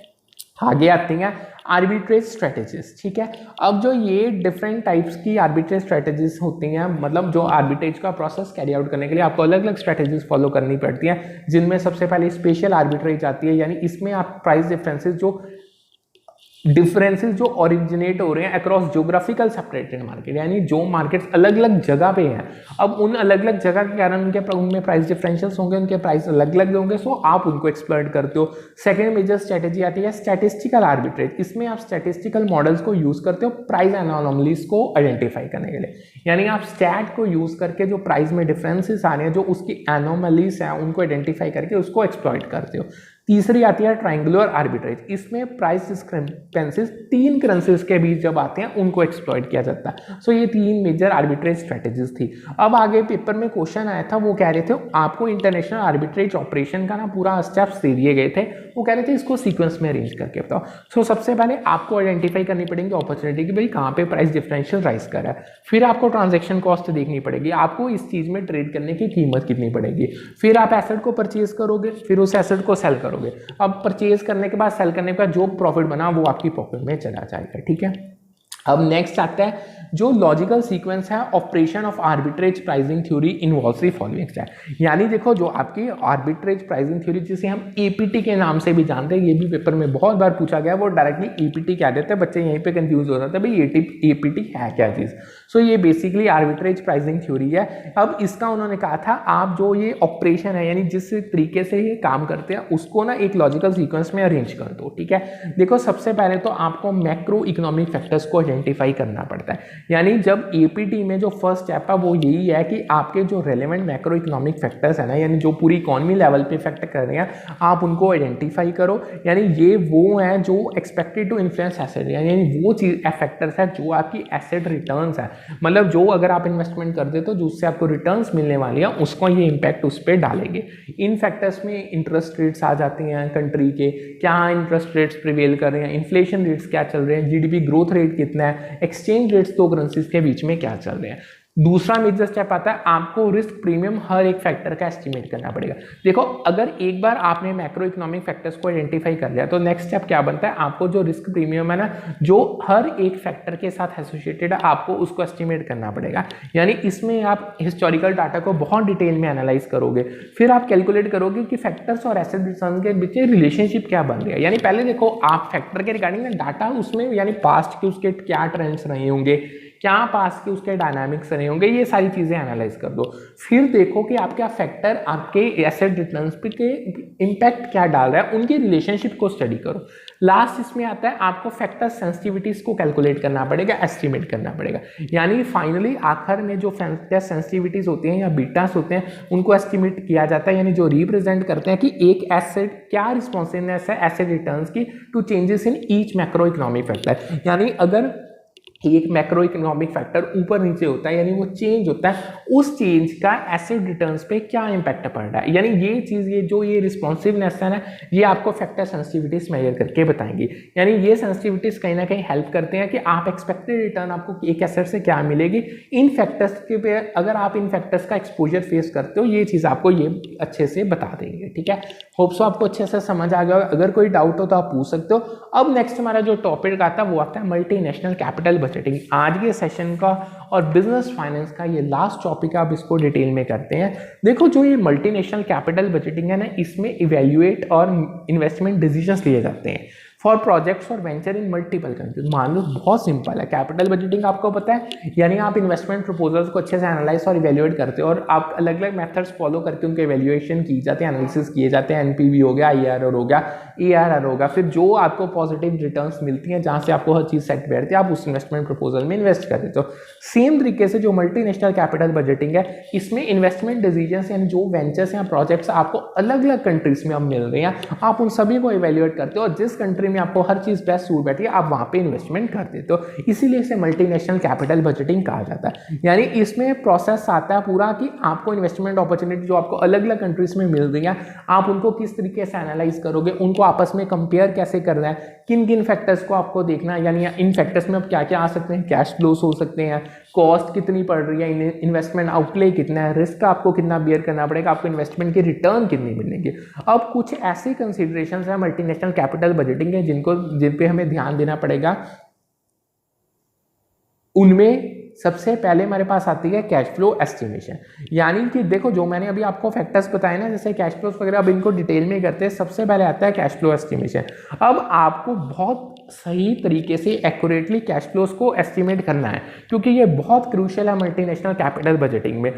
आगे आती हैं आर्बिट्रेज स्ट्रेटेजीज। ठीक है, अब जो ये डिफरेंट टाइप्स की आर्बिट्रेज स्ट्रेटेजीज होती हैं, मतलब जो आर्बिट्रेज का प्रोसेस कैरी आउट करने के लिए आपको अलग अलग स्ट्रेटेजीज फॉलो करनी पड़ती हैं, जिनमें सबसे पहले स्पेशल आर्बिट्रेज आती है। यानी इसमें आप प्राइस डिफरेंसेस जो ओरिजिनेट हो रहे हैं अक्रॉस ज्योग्राफिकल सेपरेटेड मार्केट, यानी जो मार्केट्स अलग अलग जगह पे हैं, अब उन अलग अलग जगह के कारण उनमें प्राइस डिफरेंशियल्स होंगे, उनके प्राइस अलग अलग होंगे, सो आप उनको एक्सप्लॉइट करते हो। सेकंड मेजर स्ट्रेटेजी आती है स्टैटिस्टिकल आर्बिट्रेज। इसमें आप स्टैटिस्टिकल मॉडल्स को यूज करते हो प्राइस एनोमलीज को आइडेंटिफाई करने के लिए, यानी आप स्टैट को यूज करके जो प्राइस में डिफरेंसेस आ रहे हैं, जो उसकी एनोमलीज हैं उनको आइडेंटिफाई करके उसको एक्सप्लॉइट करते हो। तीसरी आती है ट्रायंगुलर आर्बिट्रेज। इसमें प्राइस डिस्क्रिपेंसीज तीन करेंसीज के बीच जब आते हैं उनको एक्सप्लॉइट किया जाता है। सो ये तीन मेजर आर्बिट्रेज स्ट्रेटेजीज थी। अब आगे पेपर में क्वेश्चन आया था, वो कह रहे थे आपको इंटरनेशनल आर्बिट्रेज ऑपरेशन का ना पूरा स्टेप्स दे दिए गए थे, वो कह रहे थे इसको सीक्वेंस में अरेंज करके बताओ। सो सबसे पहले आपको आइडेंटिफाई करनी पड़ेगी अपॉर्चुनिटी कि भाई कहाँ पे प्राइस डिफरेंशियल राइज कर रहा है, फिर आपको ट्रांजेक्शन कॉस्ट देखनी पड़ेगी, आपको इस चीज़ में ट्रेड करने की कीमत कितनी पड़ेगी, फिर आप एसेट को परचेज करोगे, फिर उस एसेट को सेल करोगे। अब परचेज करने के बाद सेल करने के बाद जो प्रॉफिट बना वो आपकी पॉकेट में चला जाएगा, ठीक है। अब नेक्स्ट आता है जो लॉजिकल सीक्वेंस है operation of arbitrage pricing theory involves the following है। यानी देखो जो आपकी आर्बिट्रेज प्राइसिंग थ्योरी जिसे हम एपीटी के नाम से भी जानते हैं, ये भी पेपर में बहुत बार पूछा गया, वो डायरेक्टली एपीटी कह देते हैं, बच्चे यहीं पे कंफ्यूज हो जाते हैं भाई एपीटी है क्या चीज़। सो ये बेसिकली आर्बिट्रेज प्राइसिंग थ्योरी है। अब इसका उन्होंने कहा था आप जो ये ऑपरेशन है यानी जिस तरीके से ये काम करते हैं उसको ना एक लॉजिकल सीक्वेंस में अरेंज कर दो, ठीक है। देखो सबसे पहले तो आपको मैक्रो इकोनॉमिक फैक्टर्स को आइडेंटिफाई करना पड़ता है। यानी जब एपीटी में जो फर्स्ट स्टेप है वो यही है कि आपके जो रेलेवेंट मैक्रो इकोनॉमिक फैक्टर्स है ना, यानी जो पूरी इकोनॉमी लेवल पे इफेक्ट कर रहे हैं आप उनको आइडेंटिफाई करो। यानी ये वो हैं जो एक्सपेक्टेड टू इन्फ्लुएंस एसेट, यानी वो चीज फैक्टर्स है जो आपकी एसेट रिटर्न्स है, मतलब जो अगर आप इन्वेस्टमेंट कर दे तो जो उससे आपको रिटर्न्स मिलने वाली है उसको ये इम्पैक्ट उस पर डालेंगे। इन फैक्टर्स में इंटरेस्ट रेट्स आ जाते हैं कंट्री के, क्या इंटरेस्ट रेट्स प्रिवेल कर रहे हैं, इन्फ्लेशन रेट्स क्या चल रहे हैं, जीडीपी ग्रोथ रेट कितना है, एक्सचेंज रेट्स दो करेंसीज के बीच में क्या चल रहे हैं। दूसरा मेजर स्टेप आता है आपको रिस्क प्रीमियम हर एक फैक्टर का एस्टिमेट करना पड़ेगा। देखो अगर एक बार आपने मैक्रो इकोनॉमिक फैक्टर्स को आइडेंटिफाई कर लिया तो नेक्स्ट स्टेप क्या बनता है, आपको जो रिस्क प्रीमियम है ना जो हर एक फैक्टर के साथ एसोसिएटेड है आपको उसको एस्टिमेट करना पड़ेगा। यानी इसमें आप हिस्टोरिकल डाटा को बहुत डिटेल में एनालाइज करोगे, फिर आप कैलकुलेट करोगे कि फैक्टर्स और एसेट रिटर्न के बीच रिलेशनशिप क्या बन रही है। यानी पहले देखो आप फैक्टर के रिगार्डिंग ना डाटा उसमें यानी पास्ट के उसके क्या ट्रेंड्स रहे होंगे, क्या पास के उसके डायनामिक्स रहे होंगे, ये सारी चीजें एनालाइज कर दो। फिर देखो कि आपका फैक्टर आपके एसेट रिटर्न्स पे के इम्पैक्ट क्या डाल रहा है, उनकी रिलेशनशिप को स्टडी करो। लास्ट इसमें आता है आपको फैक्टर सेंसिटिविटीज को कैलकुलेट करना पड़ेगा, एस्टिमेट करना पड़ेगा। यानी फाइनली आखिर में जो फैक्टर सेंसिटिविटीज होती हैं या बीटास होते हैं उनको एस्टिमेट किया जाता है, यानी जो रिप्रेजेंट करते हैं कि एक एसेट क्या रिस्पॉन्सिवनेस है एसेट रिटर्न्स की to changes in each macro economic factor. यानी अगर एक मैक्रो इकोनॉमिक फैक्टर ऊपर नीचे होता है यानी वो चेंज होता है, उस चेंज का एसेट रिटर्न्स पे क्या इंपैक्ट पड़ रहा है। यानी ये चीज़ ये रिस्पॉन्सिवनेस है ना ये आपको फैक्टर सेंसिटिविटीज मेजर करके बताएंगी। यानी ये सेंसिटिविटीज कहीं ना कहीं हेल्प करते हैं कि आप एक्सपेक्टेड रिटर्न आपको एक एसेट से क्या मिलेगी। इन फैक्टर्स के पे अगर आप इन फैक्टर्स का एक्सपोजर फेस करते हो ये चीज़ आपको ये अच्छे से बता देंगे, ठीक है। होप सो आपको अच्छे से समझ आ गया। अगर कोई डाउट हो तो आप पूछ सकते हो। अब नेक्स्ट हमारा जो टॉपिक आता है वो आता है मल्टीनेशनल कैपिटल बजटिंग। आज के सेशन का और बिजनेस फाइनेंस का ये लास्ट टॉपिक है, आप इसको डिटेल में करते हैं। देखो जो ये मल्टीनेशनल कैपिटल बजटिंग है ना इसमें इवैल्यूएट और इन्वेस्टमेंट डिसीजंस लिए जाते हैं फॉर प्रोजेक्ट्स और वेंचर इन मल्टीपल कंट्रीज। मान लो बहुत सिंपल है, कैपिटल बजटिंग आपको पता है यानी आप इन्वेस्टमेंट प्रपोजल्स को अच्छे से एनालाइज और इवैल्यूएट करते हो और आप अलग अलग मेथड्स फॉलो करके उनके इवैल्यूएशन की जाते हैं, एनालिसिस किए जाते हैं। एनपीवी हो गया, आईआरआर हो गया, एआरआर होगा, फिर जो आपको पॉजिटिव रिटर्न्स मिलती हैं जहाँ से आपको हर चीज़ सेट बैठती है आप उस इन्वेस्टमेंट प्रपोजल में इन्वेस्ट कर देते हो। सेम तरीके से जो मल्टीनेशनल कैपिटल बजटिंग है इसमें इन्वेस्टमेंट डिसीजंस यानी जो वेंचर्स या प्रोजेक्ट्स आपको अलग अलग कंट्रीज में अब मिल रहे हैं आप उन सभी को इवैल्यूएट करते हो और जिस कंट्री में आपको हर चीज़ बेस्ट सूट बैठी है आप वहाँ पे इन्वेस्टमेंट कर देते हो। इसीलिए इसे मल्टीनेशनल कैपिटल बजटिंग कहा जाता है। यानी इसमें प्रोसेस आता है पूरा कि आपको इन्वेस्टमेंट अपॉर्चुनिटी जो आपको अलग अलग कंट्रीज में मिल रही है आप उनको किस तरीके से एनालाइज करोगे, उनको आपस में कंपेयर कैसे करना है, किन किन फैक्टर्स को आपको देखना है। यानी इन फैक्टर्स में अब क्या क्या आ सकते हैं, कैश फ्लोस हो सकते हैं, कॉस्ट कितनी पड़ रही है, इन्वेस्टमेंट आउटले कितना है, रिस्क आपको कितना बियर करना पड़ेगा, आपको इन्वेस्टमेंट की रिटर्न कितनी मिलेंगे। अब कुछ ऐसी कंसिडरेशंस है मल्टीनेशनल कैपिटल बजटिंग है जिन पे हमें ध्यान देना पड़ेगा। उनमें सबसे पहले हमारे पास आती है कैश फ्लो एस्टिमेशन। यानी कि देखो जो मैंने अभी आपको फैक्टर्स बताए ना जैसे कैश फ्लोस वगैरह अब इनको डिटेल में करते हैं। सबसे पहले आता है कैश फ्लो एस्टिमेशन। अब आपको बहुत सही तरीके से एक्यूरेटली कैश फ्लोस को एस्टिमेट करना है क्योंकि ये बहुत क्रूशियल है मल्टीनेशनल कैपिटल बजटिंग में।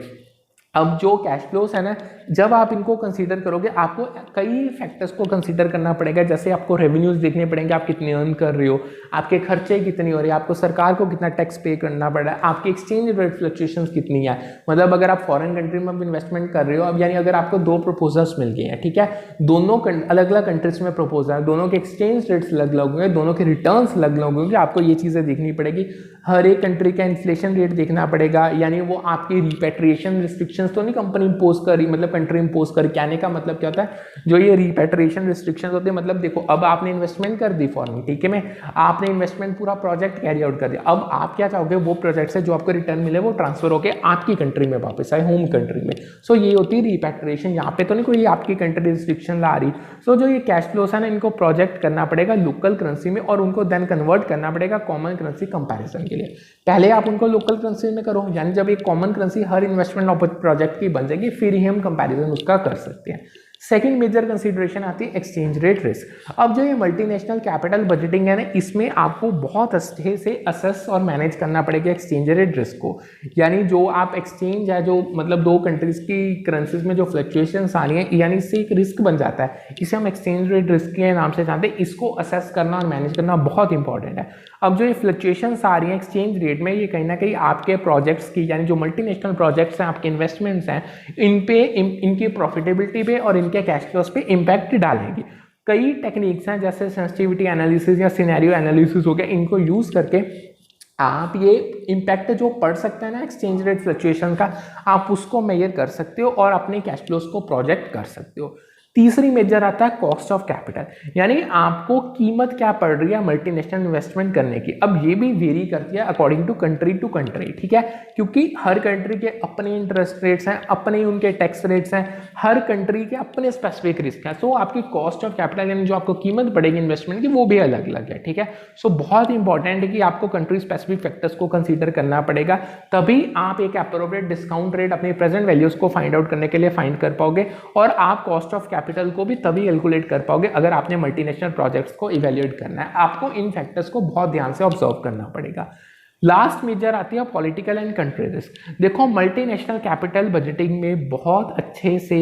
अब जो कैश फ्लोस है ना जब आप इनको कंसीडर करोगे आपको कई फैक्टर्स को कंसीडर करना पड़ेगा। जैसे आपको रेवेन्यूज देखने पड़ेंगे, आप कितने अर्न कर रहे हो, आपके खर्चे कितनी हो रही है, आपको सरकार को कितना टैक्स पे करना पड़ रहा है, आपकी एक्सचेंज रेट फ्लक्चुएशंस कितनी है। मतलब अगर आप फॉरेन कंट्री में इन्वेस्टमेंट कर रहे हो अब यानी अगर आपको दो प्रपोजल्स मिल गए हैं, ठीक है, दोनों अलग अलग कंट्रीज में प्रपोजल, दोनों के एक्सचेंज रेट्स अलग अलग होंगे, दोनों के रिटर्न्स अलग अलग होंगे, आपको ये चीज़ें देखनी पड़ेगी। हर एक कंट्री का इन्फ्लेशन रेट देखना पड़ेगा, यानी वो आपकी रिपेट्रिएशन रिस्ट्रिक्शंस तो नहीं कंपनी इम्पोज करी, मतलब कंट्री इम्पोज करी। कहने का मतलब क्या होता है, जो ये रिपेट्रिएशन रिस्ट्रिक्शंस होते हैं, मतलब देखो अब आपने इन्वेस्टमेंट कर दी फॉरेन, ठीक है, में आपने इन्वेस्टमेंट पूरा प्रोजेक्ट कैरी आउट कर दिया, अब आप क्या चाहोगे, वो प्रोजेक्ट से जो आपको रिटर्न मिले वो ट्रांसफर होकर आपकी कंट्री में वापस आए, होम कंट्री में। सो ये होती है रिपेट्रिएशन। यहाँ पे तो नहीं कोई आपकी कंट्री रिस्ट्रिक्शन ला रही। सो जो ये कैश फ्लोस है ना, इनको प्रोजेक्ट करना पड़ेगा लोकल करेंसी में और उनको देन कन्वर्ट करना पड़ेगा कॉमन करेंसी कंपैरिजन के लिए। पहले आप उनको लोकल करेंसी में करो, यानी जब एक कॉमन करेंसी हर इन्वेस्टमेंट प्रोजेक्ट की बन जाएगी, फिर ही हम कंपैरिजन उसका कर सकते हैं। सेकंड मेजर कंसीडरेशन आती है एक्सचेंज रेट रिस्क। अब जो ये मल्टीनेशनल कैपिटल बजटिंग है ना, इसमें आपको बहुत अच्छे से असेस और मैनेज करना पड़ेगा एक्सचेंज रेट रिस्क को। यानी जो आप एक्सचेंज है, जो मतलब दो कंट्रीज की करेंसीज में जो फ्लक्चुएशंस आ रही है, यानी इससे एक रिस्क बन जाता है, इसे हम एक्सचेंज रेट रिस्क के नाम से जानते हैं। इसको असेस करना और मैनेज करना बहुत इंपॉर्टेंट है। अब जो ये फ्लक्चुएशंस आ रही हैं एक्सचेंज रेट में, ये कहीं ना कहीं आपके प्रोजेक्ट्स की, यानी जो मल्टीनेशनल प्रोजेक्ट्स हैं, आपके इन्वेस्टमेंट्स हैं, इन पे इनकी प्रॉफिटेबिलिटी पे और इनके कैश फ्लोस पे इम्पैक्ट डालेंगी। कई टेक्निक्स हैं जैसे सेंसिटिविटी एनालिसिस या सिनेरियो एनालिसिस हो गया, इनको यूज करके आप ये इम्पैक्ट जो पड़ सकता है ना एक्सचेंज रेट फ्लक्चुएशन का, आप उसको मेजर कर सकते हो और अपने कैश फ्लोस को प्रोजेक्ट कर सकते हो। तीसरी मेजर आता है कॉस्ट ऑफ कैपिटल, यानी आपको कीमत क्या पड़ रही है मल्टीनेशनल इन्वेस्टमेंट करने की। अब ये भी वेरी करती है अकॉर्डिंग टू कंट्री, ठीक है, क्योंकि हर कंट्री के अपने इंटरेस्ट रेट्स हैं, अपने उनके टैक्स रेट्स हैं, हर कंट्री के अपने स्पेसिफिक रिस्क हैं। सो आपकी कॉस्ट ऑफ कैपिटल यानी जो आपको कीमत पड़ेगी इन्वेस्टमेंट की, वो भी अलग अलग है, ठीक है। सो बहुत इंपॉर्टेंट है कि आपको कंट्री स्पेसिफिक फैक्टर्स को कंसीडर करना पड़ेगा, तभी आप एक एप्रोप्रिएट डिस्काउंट रेट अपनी प्रेजेंट वैल्यूज को फाइंड आउट करने के लिए फाइंड कर पाओगे, और आप कॉस्ट ऑफ कैपिटल को भी तभी कैलकुलेट कर पाओगे अगर आपने मल्टीनेशनल प्रोजेक्ट्स को इवैल्यूएट करना है। आपको इन फैक्टर्स को बहुत ध्यान से ऑब्जर्व करना पड़ेगा। लास्ट मेजर आती है पॉलिटिकल एंड कंट्री रिस्क। देखो मल्टीनेशनल कैपिटल बजटिंग में बहुत अच्छे से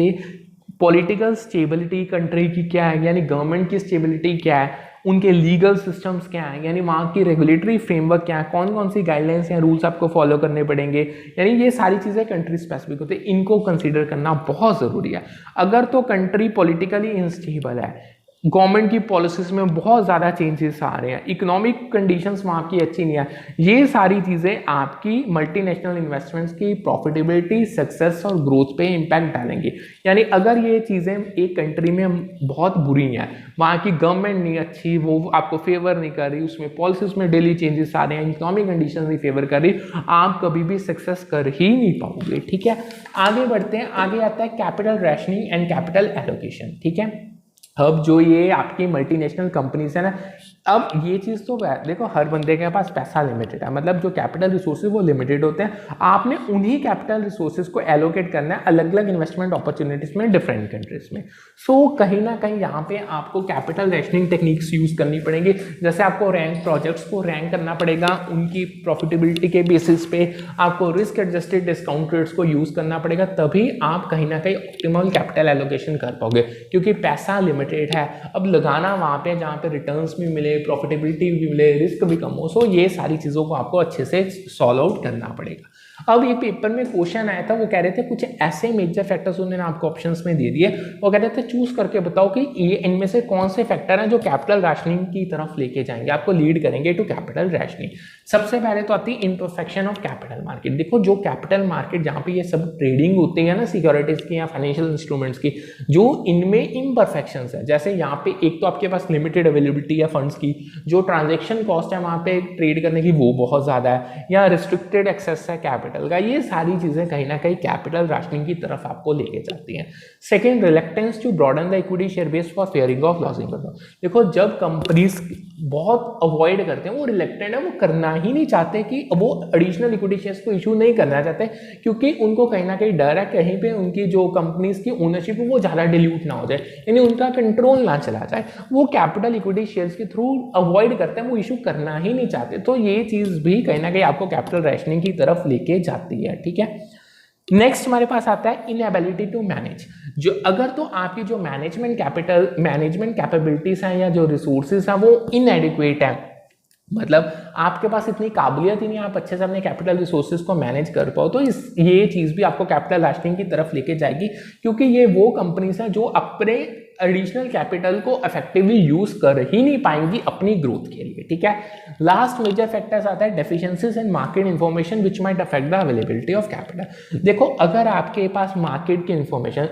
पॉलिटिकल स्टेबिलिटी कंट्री की क्या है, यानी गवर्नमेंट की स्टेबिलिटी क्या है, उनके लीगल सिस्टम्स क्या हैं, यानी वहाँ की रेगुलेटरी फ्रेमवर्क क्या है, कौन कौन सी गाइडलाइंस या रूल्स आपको फॉलो करने पड़ेंगे, यानी ये सारी चीज़ें कंट्री स्पेसिफिक होते हैं, इनको कंसीडर करना बहुत ज़रूरी है। अगर तो कंट्री पॉलिटिकली इनस्टेबल है, गवर्नमेंट की पॉलिसीज में बहुत ज़्यादा चेंजेस आ रहे हैं, इकोनॉमिक कंडीशंस वहाँ की अच्छी नहीं है, ये सारी चीज़ें आपकी मल्टीनेशनल इन्वेस्टमेंट्स की प्रॉफिटेबिलिटी, सक्सेस और ग्रोथ पे इम्पैक्ट डालेंगी। यानी अगर ये चीज़ें एक कंट्री में बहुत बुरी हैं, वहाँ की गवर्नमेंट नहीं अच्छी, वो आपको फेवर नहीं कर रही, उसमें पॉलिसीज में डेली चेंजेस आ रहे हैं, इकोनॉमिक कंडीशन नहीं फेवर कर रही, आप कभी भी सक्सेस कर ही नहीं पाओगे, ठीक है। आगे बढ़ते हैं, आगे आता है capital rationing and capital allocation, ठीक है। अब जो ये आपकी मल्टीनेशनल कंपनीज है ना, अब ये चीज़ तो देखो हर बंदे के पास पैसा लिमिटेड है, मतलब जो कैपिटल रिसोर्सेज वो लिमिटेड होते हैं, आपने उन्हीं कैपिटल रिसोर्सेज को एलोकेट करना है अलग अलग इन्वेस्टमेंट अपॉर्चुनिटीज में डिफरेंट कंट्रीज में। सो कहीं ना कहीं यहाँ पे आपको कैपिटल रैशनिंग टेक्निक्स यूज करनी पड़ेंगी, जैसे आपको रैंक प्रोजेक्ट्स को रैंक करना पड़ेगा उनकी प्रॉफिटेबिलिटी के बेसिस पे, आपको रिस्क एडजस्टेड डिस्काउंट रेट्स को यूज करना पड़ेगा, तभी आप कहीं ना कहीं ऑप्टिमल कैपिटल एलोकेशन कर पाओगे, क्योंकि पैसा लिमिटेड है। अब लगाना वहाँ पे जहाँ पे रिटर्न्स भी मिले, प्रॉफिटेबिलिटी भी मिले, रिस्क भी कम हो, सो ये सारी चीज़ों को आपको अच्छे से सॉल्व आउट करना पड़ेगा। अब ये पेपर में क्वेश्चन आया था, वो कह रहे थे कुछ ऐसे मेजर फैक्टर्स उन्होंने आपको ऑप्शंस में दे दिए, वो कह रहे थे चूज करके बताओ कि ये इनमें से कौन से फैक्टर हैं जो कैपिटल रैशनिंग की तरफ लेके जाएंगे, आपको लीड करेंगे टू कैपिटल रैशनिंग। सबसे पहले तो आती है इम्परफेक्शन ऑफ कैपिटल मार्केट। देखो जो कैपिटल मार्केट जहाँ पे ये सब ट्रेडिंग होती है ना सिक्योरिटीज की या फाइनेंशियल इंस्ट्रूमेंट्स की, जो इनमें इम्परफेक्शंस है, जैसे यहाँ पे एक तो आपके पास लिमिटेड अवेलेबिलिटी है फंड्स की, जो ट्रांजेक्शन कॉस्ट है वहाँ पे ट्रेड करने की वो बहुत ज़्यादा है, या रिस्ट्रिक्टेड एक्सेस है कैपिटल का, ये सारी चीज़ें कहीं ना कहीं कैपिटल रैशनिंग की तरफ आपको लेके जाती हैं। Second, reluctance to broaden the equity share base for fearing of losing. देखो जब कंपनीज बहुत अवॉइड करते हैं, वो रिलेक्टेड है, वो करना ही नहीं चाहते कि वो एडिशनल इक्विटी शेयर्स को इशू नहीं करना चाहते, क्योंकि उनको कहीं ना कहीं डर है कहीं पे उनकी जो कंपनीज की ओनरशिप है वो ज़्यादा डिल्यूट ना हो जाए, यानी उनका कंट्रोल ना चला जाए, वो कैपिटल इक्विटी शेयर्स के थ्रू अवॉइड करते हैं, वो इशू करना ही नहीं चाहते। तो ये चीज़ भी कहीं ना कहीं आपको कैपिटल रैशनिंग की तरफ लेके जाती है, ठीक है। नेक्स्ट हमारे पास आता है इनएबिलिटी टू मैनेज। जो अगर तो आपकी जो मैनेजमेंट कैपेबिलिटीज हैं या जो रिसोर्सेज हैं वो इनएडिक्वेट है, मतलब आपके पास इतनी काबिलियत ही नहीं, आप अच्छे से अपने कैपिटल रिसोर्सेज को मैनेज कर पाओ, तो ये चीज़ भी आपको कैपिटल रैशनिंग की तरफ लेके जाएगी, क्योंकि ये वो कंपनीज हैं जो अपने एडिशनल कैपिटल को इफेक्टिवली यूज कर ही नहीं पाएंगी अपनी ग्रोथ के लिए, ठीक है। लास्ट मेजर फैक्टर्स आता है deficiencies in market information which might affect the availability of capital. देखो अगर आपके पास मार्केट की इंफॉर्मेशन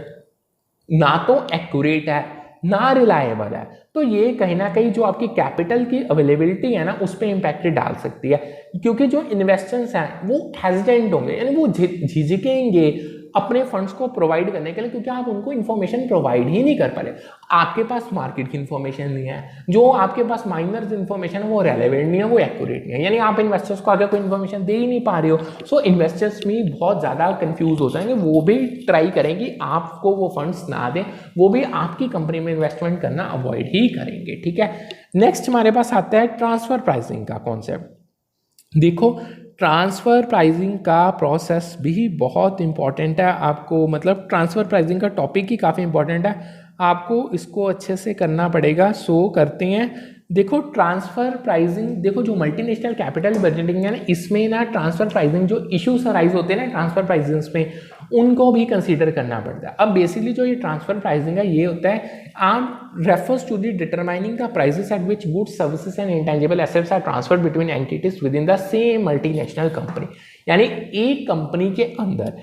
ना तो एक्यूरेट है ना रिलायबल है, तो ये कहीं ना कहीं जो आपकी कैपिटल की अवेलेबिलिटी है ना उस पर इम्पैक्ट डाल सकती है, क्योंकि जो इन्वेस्टर्स हैं वो हेजिटेंट होंगे, यानी वो झिझकेंगे अपने फंड्स को प्रोवाइड करने के लिए, क्योंकि आप उनको इन्फॉर्मेशन प्रोवाइड ही नहीं कर पा रहे। आपके पास मार्केट की इन्फॉर्मेशन नहीं है, जो आपके पास माइनर इन्फॉर्मेशन है वो रेलेवेंट नहीं है, वो एक्यूरेट नहीं है, यानी आप इन्वेस्टर्स को आगे कोई इन्फॉर्मेशन दे ही नहीं पा रहे हो। सो इन्वेस्टर्स भी बहुत ज़्यादा कंफ्यूज हो जाएंगे, वो भी ट्राई करेंगे आपको वो फंड्स ना दें, वो भी आपकी कंपनी में इन्वेस्टमेंट करना अवॉइड ही करेंगे, ठीक है। नेक्स्ट हमारे पास आता है ट्रांसफर प्राइसिंग का कॉन्सेप्ट। देखो ट्रांसफ़र प्राइसिंग का प्रोसेस भी बहुत इंपॉर्टेंट है आपको, मतलब ट्रांसफ़र प्राइसिंग का टॉपिक ही काफ़ी इंपॉर्टेंट है, आपको इसको अच्छे से करना पड़ेगा। सो करते हैं। देखो ट्रांसफ़र प्राइसिंग, देखो जो मल्टीनेशनल कैपिटल बजटिंग है ना, इसमें ना ट्रांसफ़र प्राइसिंग जो इश्यूज अराइज होते हैं ना ट्रांसफ़र प्राइसिंग्स में, उनको भी कंसीडर करना पड़ता है। अब बेसिकली जो ये ट्रांसफ़र प्राइसिंग है ये होता है आप refers to the determining the prices at which goods services and intangible assets are transferred between entities within the same multinational company. यानी एक कंपनी के अंदर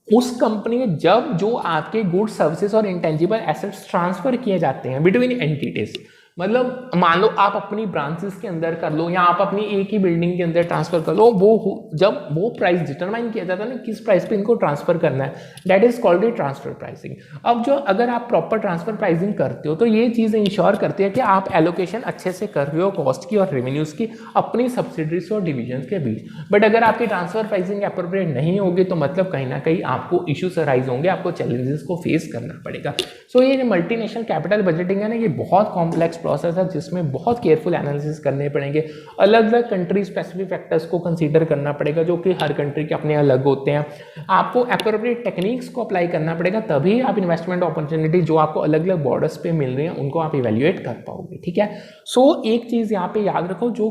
उस कंपनी में जब जो आपके गुड्स सर्विसेज और इंटेंजिबल एसेट्स ट्रांसफर किए जाते हैं बिटवीन एंटिटीज, मतलब मान लो आप अपनी ब्रांचेस के अंदर कर लो या आप अपनी एक ही बिल्डिंग के अंदर ट्रांसफर कर लो, वो जब वो प्राइस डिटरमाइन किया जाता है ना किस प्राइस पे इनको ट्रांसफर करना है, that is called the transfer pricing. अब जो अगर आप प्रॉपर ट्रांसफर प्राइसिंग करते हो तो ये चीज़ इंश्योर करती है कि आप एलोकेशन अच्छे से कर रहे हो कॉस्ट की और रेवेन्यूज की अपनी सब्सिडरीज और डिविजन के बीच। बट अगर आपकी ट्रांसफर प्राइसिंग अप्रोप्रिएट नहीं होगी तो मतलब कहीं ना कहीं आपको इश्यूज अराइज होंगे, आपको चैलेंजेस को फेस करना पड़ेगा। सो ये मल्टीनेशनल कैपिटल बजटिंग है ना, ये बहुत कॉम्प्लेक्स प्रोसेस है जिसमें बहुत केयरफुल एनालिसिस करने पड़ेंगे, अलग अलग कंट्री स्पेसिफिक फैक्टर्स को कंसीडर करना पड़ेगा जो कि हर कंट्री के अपने अलग होते हैं। आपको एप्रोप्रिएट टेक्निक्स को अप्लाई करना पड़ेगा, तभी आप इन्वेस्टमेंट अपॉर्चुनिटी जो आपको अलग अलग बॉर्डर्स पे मिल रही हैं उनको आप इवेल्युएट कर पाओगे, ठीक है। सो एक चीज़ यहाँ पे याद रखो, जो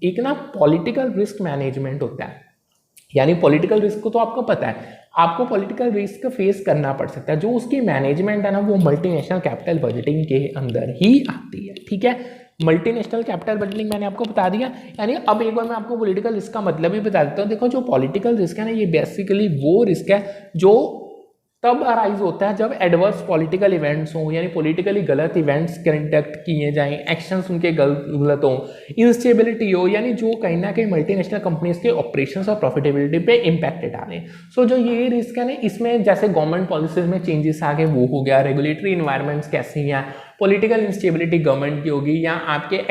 एक ना पॉलिटिकल रिस्क मैनेजमेंट होता है, यानी पॉलिटिकल रिस्क को तो आपको पता है, आपको पॉलिटिकल रिस्क फेस करना पड़ सकता है, जो उसकी मैनेजमेंट है ना वो मल्टीनेशनल कैपिटल बजटिंग के अंदर ही आती है, ठीक है। मल्टीनेशनल कैपिटल बजटिंग मैंने आपको बता दिया, यानी अब एक बार मैं आपको पॉलिटिकल रिस्क का मतलब भी बता देता हूँ। देखो जो पॉलिटिकल रिस्क है ना, ये बेसिकली वो रिस्क है जो तब अराइज होता है जब एडवर्स पॉलिटिकल इवेंट्स हों, यानी पॉलिटिकली गलत इवेंट्स कंडक्ट किए जाएं, एक्शंस उनके गलत हों, इंस्टेबिलिटी हो, यानी जो कहीं ना कहीं मल्टीनेशनल कंपनीज के ऑपरेशंस और प्रॉफिटेबिलिटी पे इम्पैक्ट डालें। सो जो ये रिस्क है ना, इसमें जैसे गवर्नमेंट पॉलिसीज में चेंजेस आ गए वो हो गया, रेगुलेटरी इन्वायरमेंट्स कैसे हैं, पॉलिटिकल इंस्टेबिलिटी गवर्नमेंट की होगी, या आपके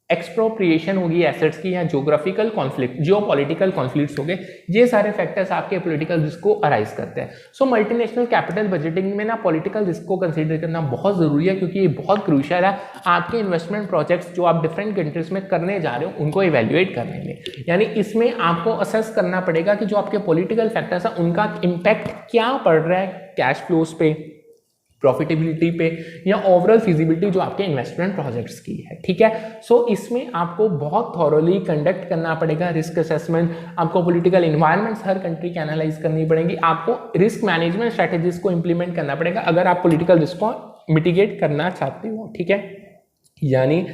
एक्सप्रोप्रिएशन होगी एसेट्स की, या ज्योग्राफिकल कॉन्फ्लिक्ट जियोपॉलिटिकल कॉन्फ्लिक्ट्स हो गए, ये सारे फैक्टर्स आपके पॉलिटिकल रिस्क को अराइज करते हैं। सो मल्टीनेशनल कैपिटल बजटिंग में ना पॉलिटिकल रिस्क को कंसीडर करना बहुत ज़रूरी है, क्योंकि ये बहुत क्रूशियल है आपके इन्वेस्टमेंट प्रोजेक्ट्स जो आप डिफरेंट कंट्रीज में करने जा रहे हो उनको इवेल्युएट करने में। यानी इसमें आपको असेस करना पड़ेगा कि जो आपके पॉलिटिकल फैक्टर्स हैं उनका इम्पैक्ट क्या पड़ रहा है कैश फ्लोज पे, प्रॉफिटेबिलिटी पे, या ओवरऑल फिजिबिलिटी जो आपके इन्वेस्टमेंट प्रोजेक्ट्स की है, ठीक है। सो इसमें आपको बहुत थॉरोली कंडक्ट करना पड़ेगा रिस्क असेसमेंट, आपको पॉलिटिकल इन्वायरमेंट्स हर कंट्री की एनालाइज करनी पड़ेंगी, आपको रिस्क मैनेजमेंट स्ट्रैटेजीज को इंप्लीमेंट करना पड़ेगा अगर आप पॉलिटिकल रिस्क को मिटिगेट करना चाहते हो, ठीक है। यानी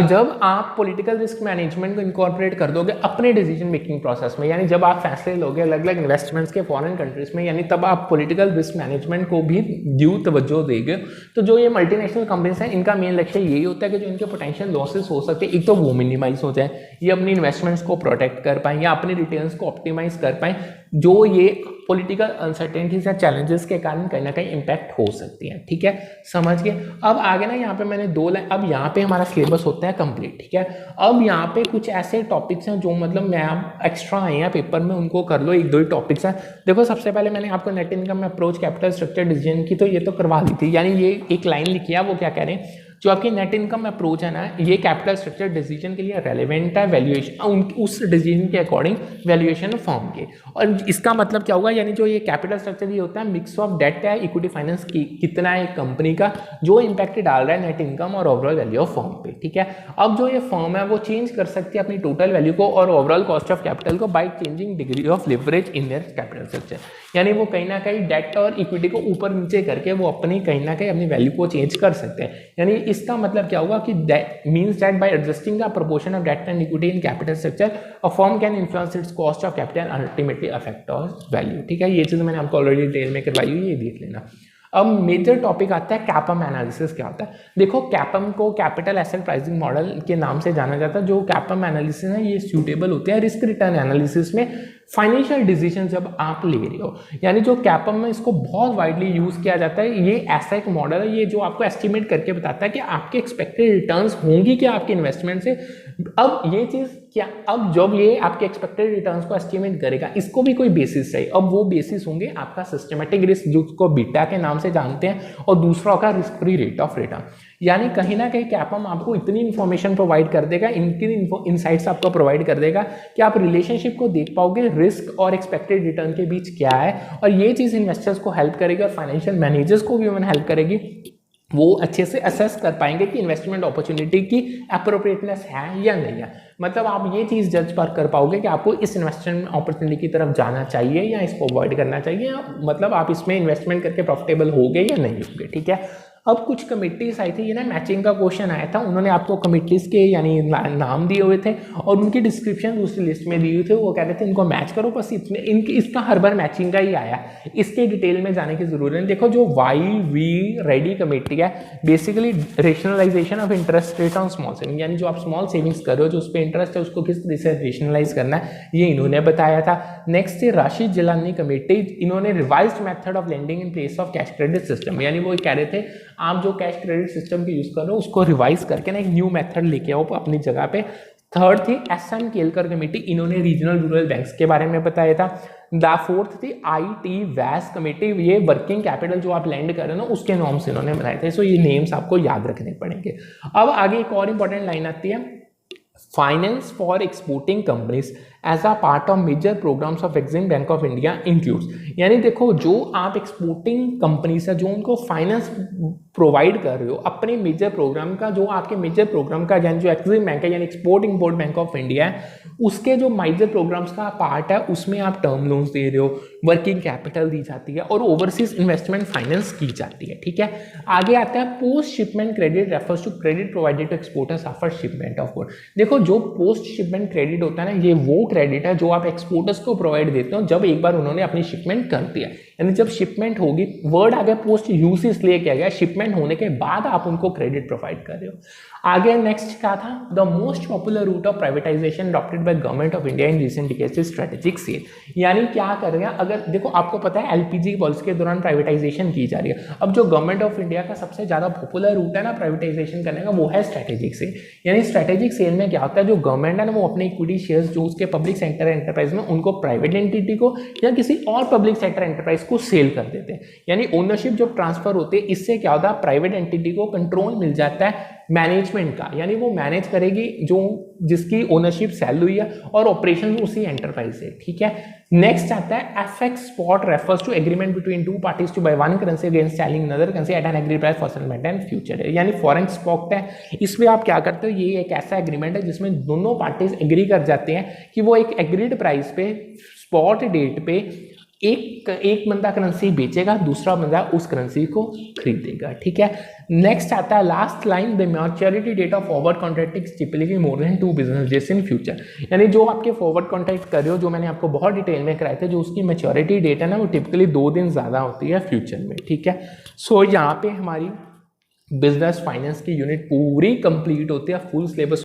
जब आप पॉलिटिकल रिस्क मैनेजमेंट को इनकॉर्पोरेट कर दोगे अपने डिसीजन मेकिंग प्रोसेस में, यानी जब आप फैसले लोगे अलग अलग इन्वेस्टमेंट्स के फॉरेन कंट्रीज में, यानी तब आप पॉलिटिकल रिस्क मैनेजमेंट को भी ड्यू तवज्जो देंगे। तो जो ये मल्टीनेशनल कंपनीज हैं इनका मेन लक्ष्य यही होता है कि जो इनके पोटेंशियल लॉसेस हो सकते हैं एक तो वो मिनिमाइज हो जाए, ये अपनी इन्वेस्टमेंट्स को प्रोटेक्ट कर पाएँ या अपने रिटर्न्स को ऑप्टिमाइज कर पाएँ, जो ये पॉलिटिकल अनसर्टेनिटीज या चैलेंजेस के कारण कहीं ना कहीं इम्पैक्ट हो सकती है, ठीक है। समझ गए। अब आगे ना यहाँ पे मैंने दो लाइन, अब यहाँ पे हमारा सिलेबस होता है कंप्लीट, ठीक है। अब यहाँ पे कुछ ऐसे टॉपिक्स हैं जो मतलब मैं एक्स्ट्रा आए हैं पेपर में, उनको कर लो, एक दो ही टॉपिक्स हैं। देखो सबसे पहले मैंने आपको net income approach capital structure decision की तो ये तो करवा दी थी, यानी ये एक लाइन लिखी है, वो क्या कह रहे हैं, जो आपकी नेट इनकम अप्रोच है ना, ये कैपिटल स्ट्रक्चर डिसीजन के लिए रेलिवेंट है, वैल्यूएशन उस डिसीजन के अकॉर्डिंग वैल्यूएशन फॉर्म के। और इसका मतलब क्या होगा, यानी जो ये कैपिटल स्ट्रक्चर ये होता है मिक्स ऑफ डेट है, इक्विटी फाइनेंस की कितना है कंपनी का, जो इम्पैक्ट डाल रहा है नेट इनकम और ओवरऑल वैल्यू ऑफ फर्म पे, ठीक है। अब जो ये फर्म है वो चेंज कर सकती है अपनी टोटल वैल्यू को और ओवरऑल कॉस्ट ऑफ कैपिटल को by changing degree of leverage in their capital structure, यानी वो कहीं ना कहीं डेट और इक्विटी को ऊपर नीचे करके वो अपनी कहीं ना कहीं अपनी वैल्यू को चेंज कर सकते हैं। यानी इसका मतलब क्या होगा कि means that by adjusting the proportion of debt and equity in capital structure a firm can influence its cost of capital and ultimately affect value, ठीक है। ये चीज़ मैंने आपको ऑलरेडी डिटेल में करवाई हुई है, ये देख लेना। अब मेजर टॉपिक आता है कैपम एनालिसिस। क्या होता है, देखो कैपम को कैपिटल एसेट प्राइसिंग मॉडल के नाम से जाना जाता है। जो कैपम एनालिसिस है ये सूटेबल होते हैं रिस्क रिटर्न एनालिसिस में, फाइनेंशियल डिसीजन जब आप ले रहे हो। यानी जो कैपम में इसको बहुत वाइडली यूज किया जाता है। ये ऐसा एक मॉडल है ये जो आपको एस्टिमेट करके बताता है कि आपके एक्सपेक्टेड रिटर्न्स होंगी क्या आपके इन्वेस्टमेंट से। अब ये चीज क्या, अब जब ये आपके एक्सपेक्टेड रिटर्न्स को एस्टिमेट करेगा, इसको भी कोई बेसिस चाहिए। अब वो बेसिस होंगे आपका सिस्टमेटिक रिस्क जिसको बीटा के नाम से जानते हैं, और दूसरा होगा risk free rate of return. यानी कहीं ना कहीं कैपम आपको इतनी इन्फॉर्मेशन प्रोवाइड कर देगा, इनकी इनसाइट्स आपको प्रोवाइड कर देगा कि आप रिलेशनशिप को देख पाओगे रिस्क और एक्सपेक्टेड रिटर्न के बीच क्या है। और ये चीज़ इन्वेस्टर्स को हेल्प करेगी और फाइनेंशियल मैनेजर्स को भी हेल्प करेगी, वो अच्छे से असेस कर पाएंगे कि इन्वेस्टमेंट अपॉर्चुनिटी की अप्रोप्रिएटनेस है या नहीं है। मतलब आप ये चीज़ जज पर कर पाओगे कि आपको इस इन्वेस्टमेंट अपॉर्चुनिटी की तरफ जाना चाहिए या इसको अवॉइड करना चाहिए, मतलब आप इसमें इन्वेस्टमेंट करके प्रॉफिटेबल होगे या नहीं होगे, ठीक है। अब कुछ कमिटीज आई थी, ये ना मैचिंग का क्वेश्चन आया था, उन्होंने आपको कमिटीज के यानी नाम दिए हुए थे और उनकी डिस्क्रिप्शन दूसरी लिस्ट में दी हुई थे। वो कह रहे थे इनको मैच करो, बस इतने इनकी इसका हर बार मैचिंग का ही आया, इसके डिटेल में जाने की जरूरत नहीं। देखो जो YV रेडी कमेटी है, basically rationalisation of interest rate on small saving, यानी जो आप स्मॉल सेविंग्स कर रहे हो जो उस पर इंटरेस्ट है उसको किस तरह से रेशनलाइज करना है, ये इन्होंने बताया था। नेक्स्ट है राशिद जिलानी कमेटी, इन्होंने revised method of lending in place of cash credit system, यानी वो कह रहे थे आप जो कैश क्रेडिट सिस्टम की यूज कर रहे हो उसको रिवाइज करके ना एक न्यू मेथड लेके आओ अपनी जगह पे। थर्ड थी SM केलकर कमेटी, इन्होंने रीजनल रूरल बैंक्स के बारे में बताया था। द फोर्थ थी IT वैस कमेटी, ये वर्किंग कैपिटल जो आप लैंड कर रहे हो ना उसके नॉर्म्स इन्होंने बनाए थे। सो ये नेम्स आपको याद रखने पड़ेंगे। अब आगे एक और इंपॉर्टेंट लाइन आती है, finance for exporting companies as a part of major programmes of Exim bank of India includes, यानी देखो जो आप एक्सपोर्टिंग कंपनीज है जो उनको फाइनेंस प्रोवाइड कर रहे हो अपने मेजर प्रोग्राम का, जो आपके मेजर प्रोग्राम का यानी जो एक्सिम बैंक है यानी export import bank of India है, उसके जो मेजर प्रोग्राम्स का पार्ट है उसमें आप टर्म लोन्स दे रहे हो, वर्किंग कैपिटल दी जाती है और ओवरसीज इन्वेस्टमेंट फाइनेंस की जाती है, ठीक है। आगे आता है post shipment credit refers to credit provided to exporters after shipment of good. देखो जो पोस्ट शिपमेंट क्रेडिट होता है ना, ये वो क्रेडिट है जो आप एक्सपोर्टर्स को प्रोवाइड देते हो जब एक बार उन्होंने अपनी शिपमेंट कर दिया, यानी जब शिपमेंट होगी, वर्ड आगे पोस्ट यूज इसलिए किया गया, शिपमेंट होने के बाद आप उनको क्रेडिट प्रोवाइड कर रहे हो। आगे नेक्स्ट क्या था, the most popular route of privatisation adopted by government of India in recent decades is strategic sale, यानी क्या कर रहे हैं, अगर देखो आपको पता है LPG पॉलिसी के दौरान प्राइवेटाइजेशन की जा रही है। अब जो गवर्नमेंट ऑफ इंडिया का सबसे ज्यादा पॉपुलर रूट है ना प्राइवेटाइजेशन करने का, वो है स्ट्रेटेजिक सेल। यानी स्ट्रेटेजिक सेल में क्या होता है, जो गवर्नमेंट है ना वो अपने इक्विटी शेयर्स जो उसके पब्लिक सेक्टर एंटरप्राइज में उनको प्राइवेट एंटिटी को या किसी और पब्लिक सेक्टर एंटरप्राइज को सेल कर देते हैं। यानी ओनरशिप जब ट्रांसफर होती है, इससे क्या होता है, प्राइवेट एंटिटी को कंट्रोल मिल जाता है मैनेजमेंट का, यानी वो मैनेज करेगी जो जिसकी ओनरशिप सेल हुई है और ऑपरेशन उसी एंटरप्राइज से, ठीक है। नेक्स्ट आता है FX spot refers to agreement between two parties to buy one currency against selling another currency at an agreed price for settlement and future, यानी फॉरेन स्पॉट है। इसमें आप क्या करते हो, ये एक ऐसा एग्रीमेंट है जिसमें दोनों पार्टीज एग्री कर जाते हैं कि वो एक एग्रीड प्राइस पे स्पॉट डेट पे एक बंदा करेंसी बेचेगा, दूसरा बंदा उस करेंसी को खरीदेगा, ठीक है। नेक्स्ट आता है last line, the maturity date of forward contract is typically more than 2 business days in future, यानी जो आपके फॉरवर्ड कॉन्ट्रैक्ट कर रहे हो, जो मैंने आपको बहुत डिटेल में कराए थे, जो उसकी मैच्योरिटी डेट है ना वो टिपिकली 2 दिन ज़्यादा होती है फ्यूचर में, ठीक है। सो यहाँ पे हमारी बिजनेस फाइनेंस की यूनिट पूरी कंप्लीट होती है, फुल सिलेबस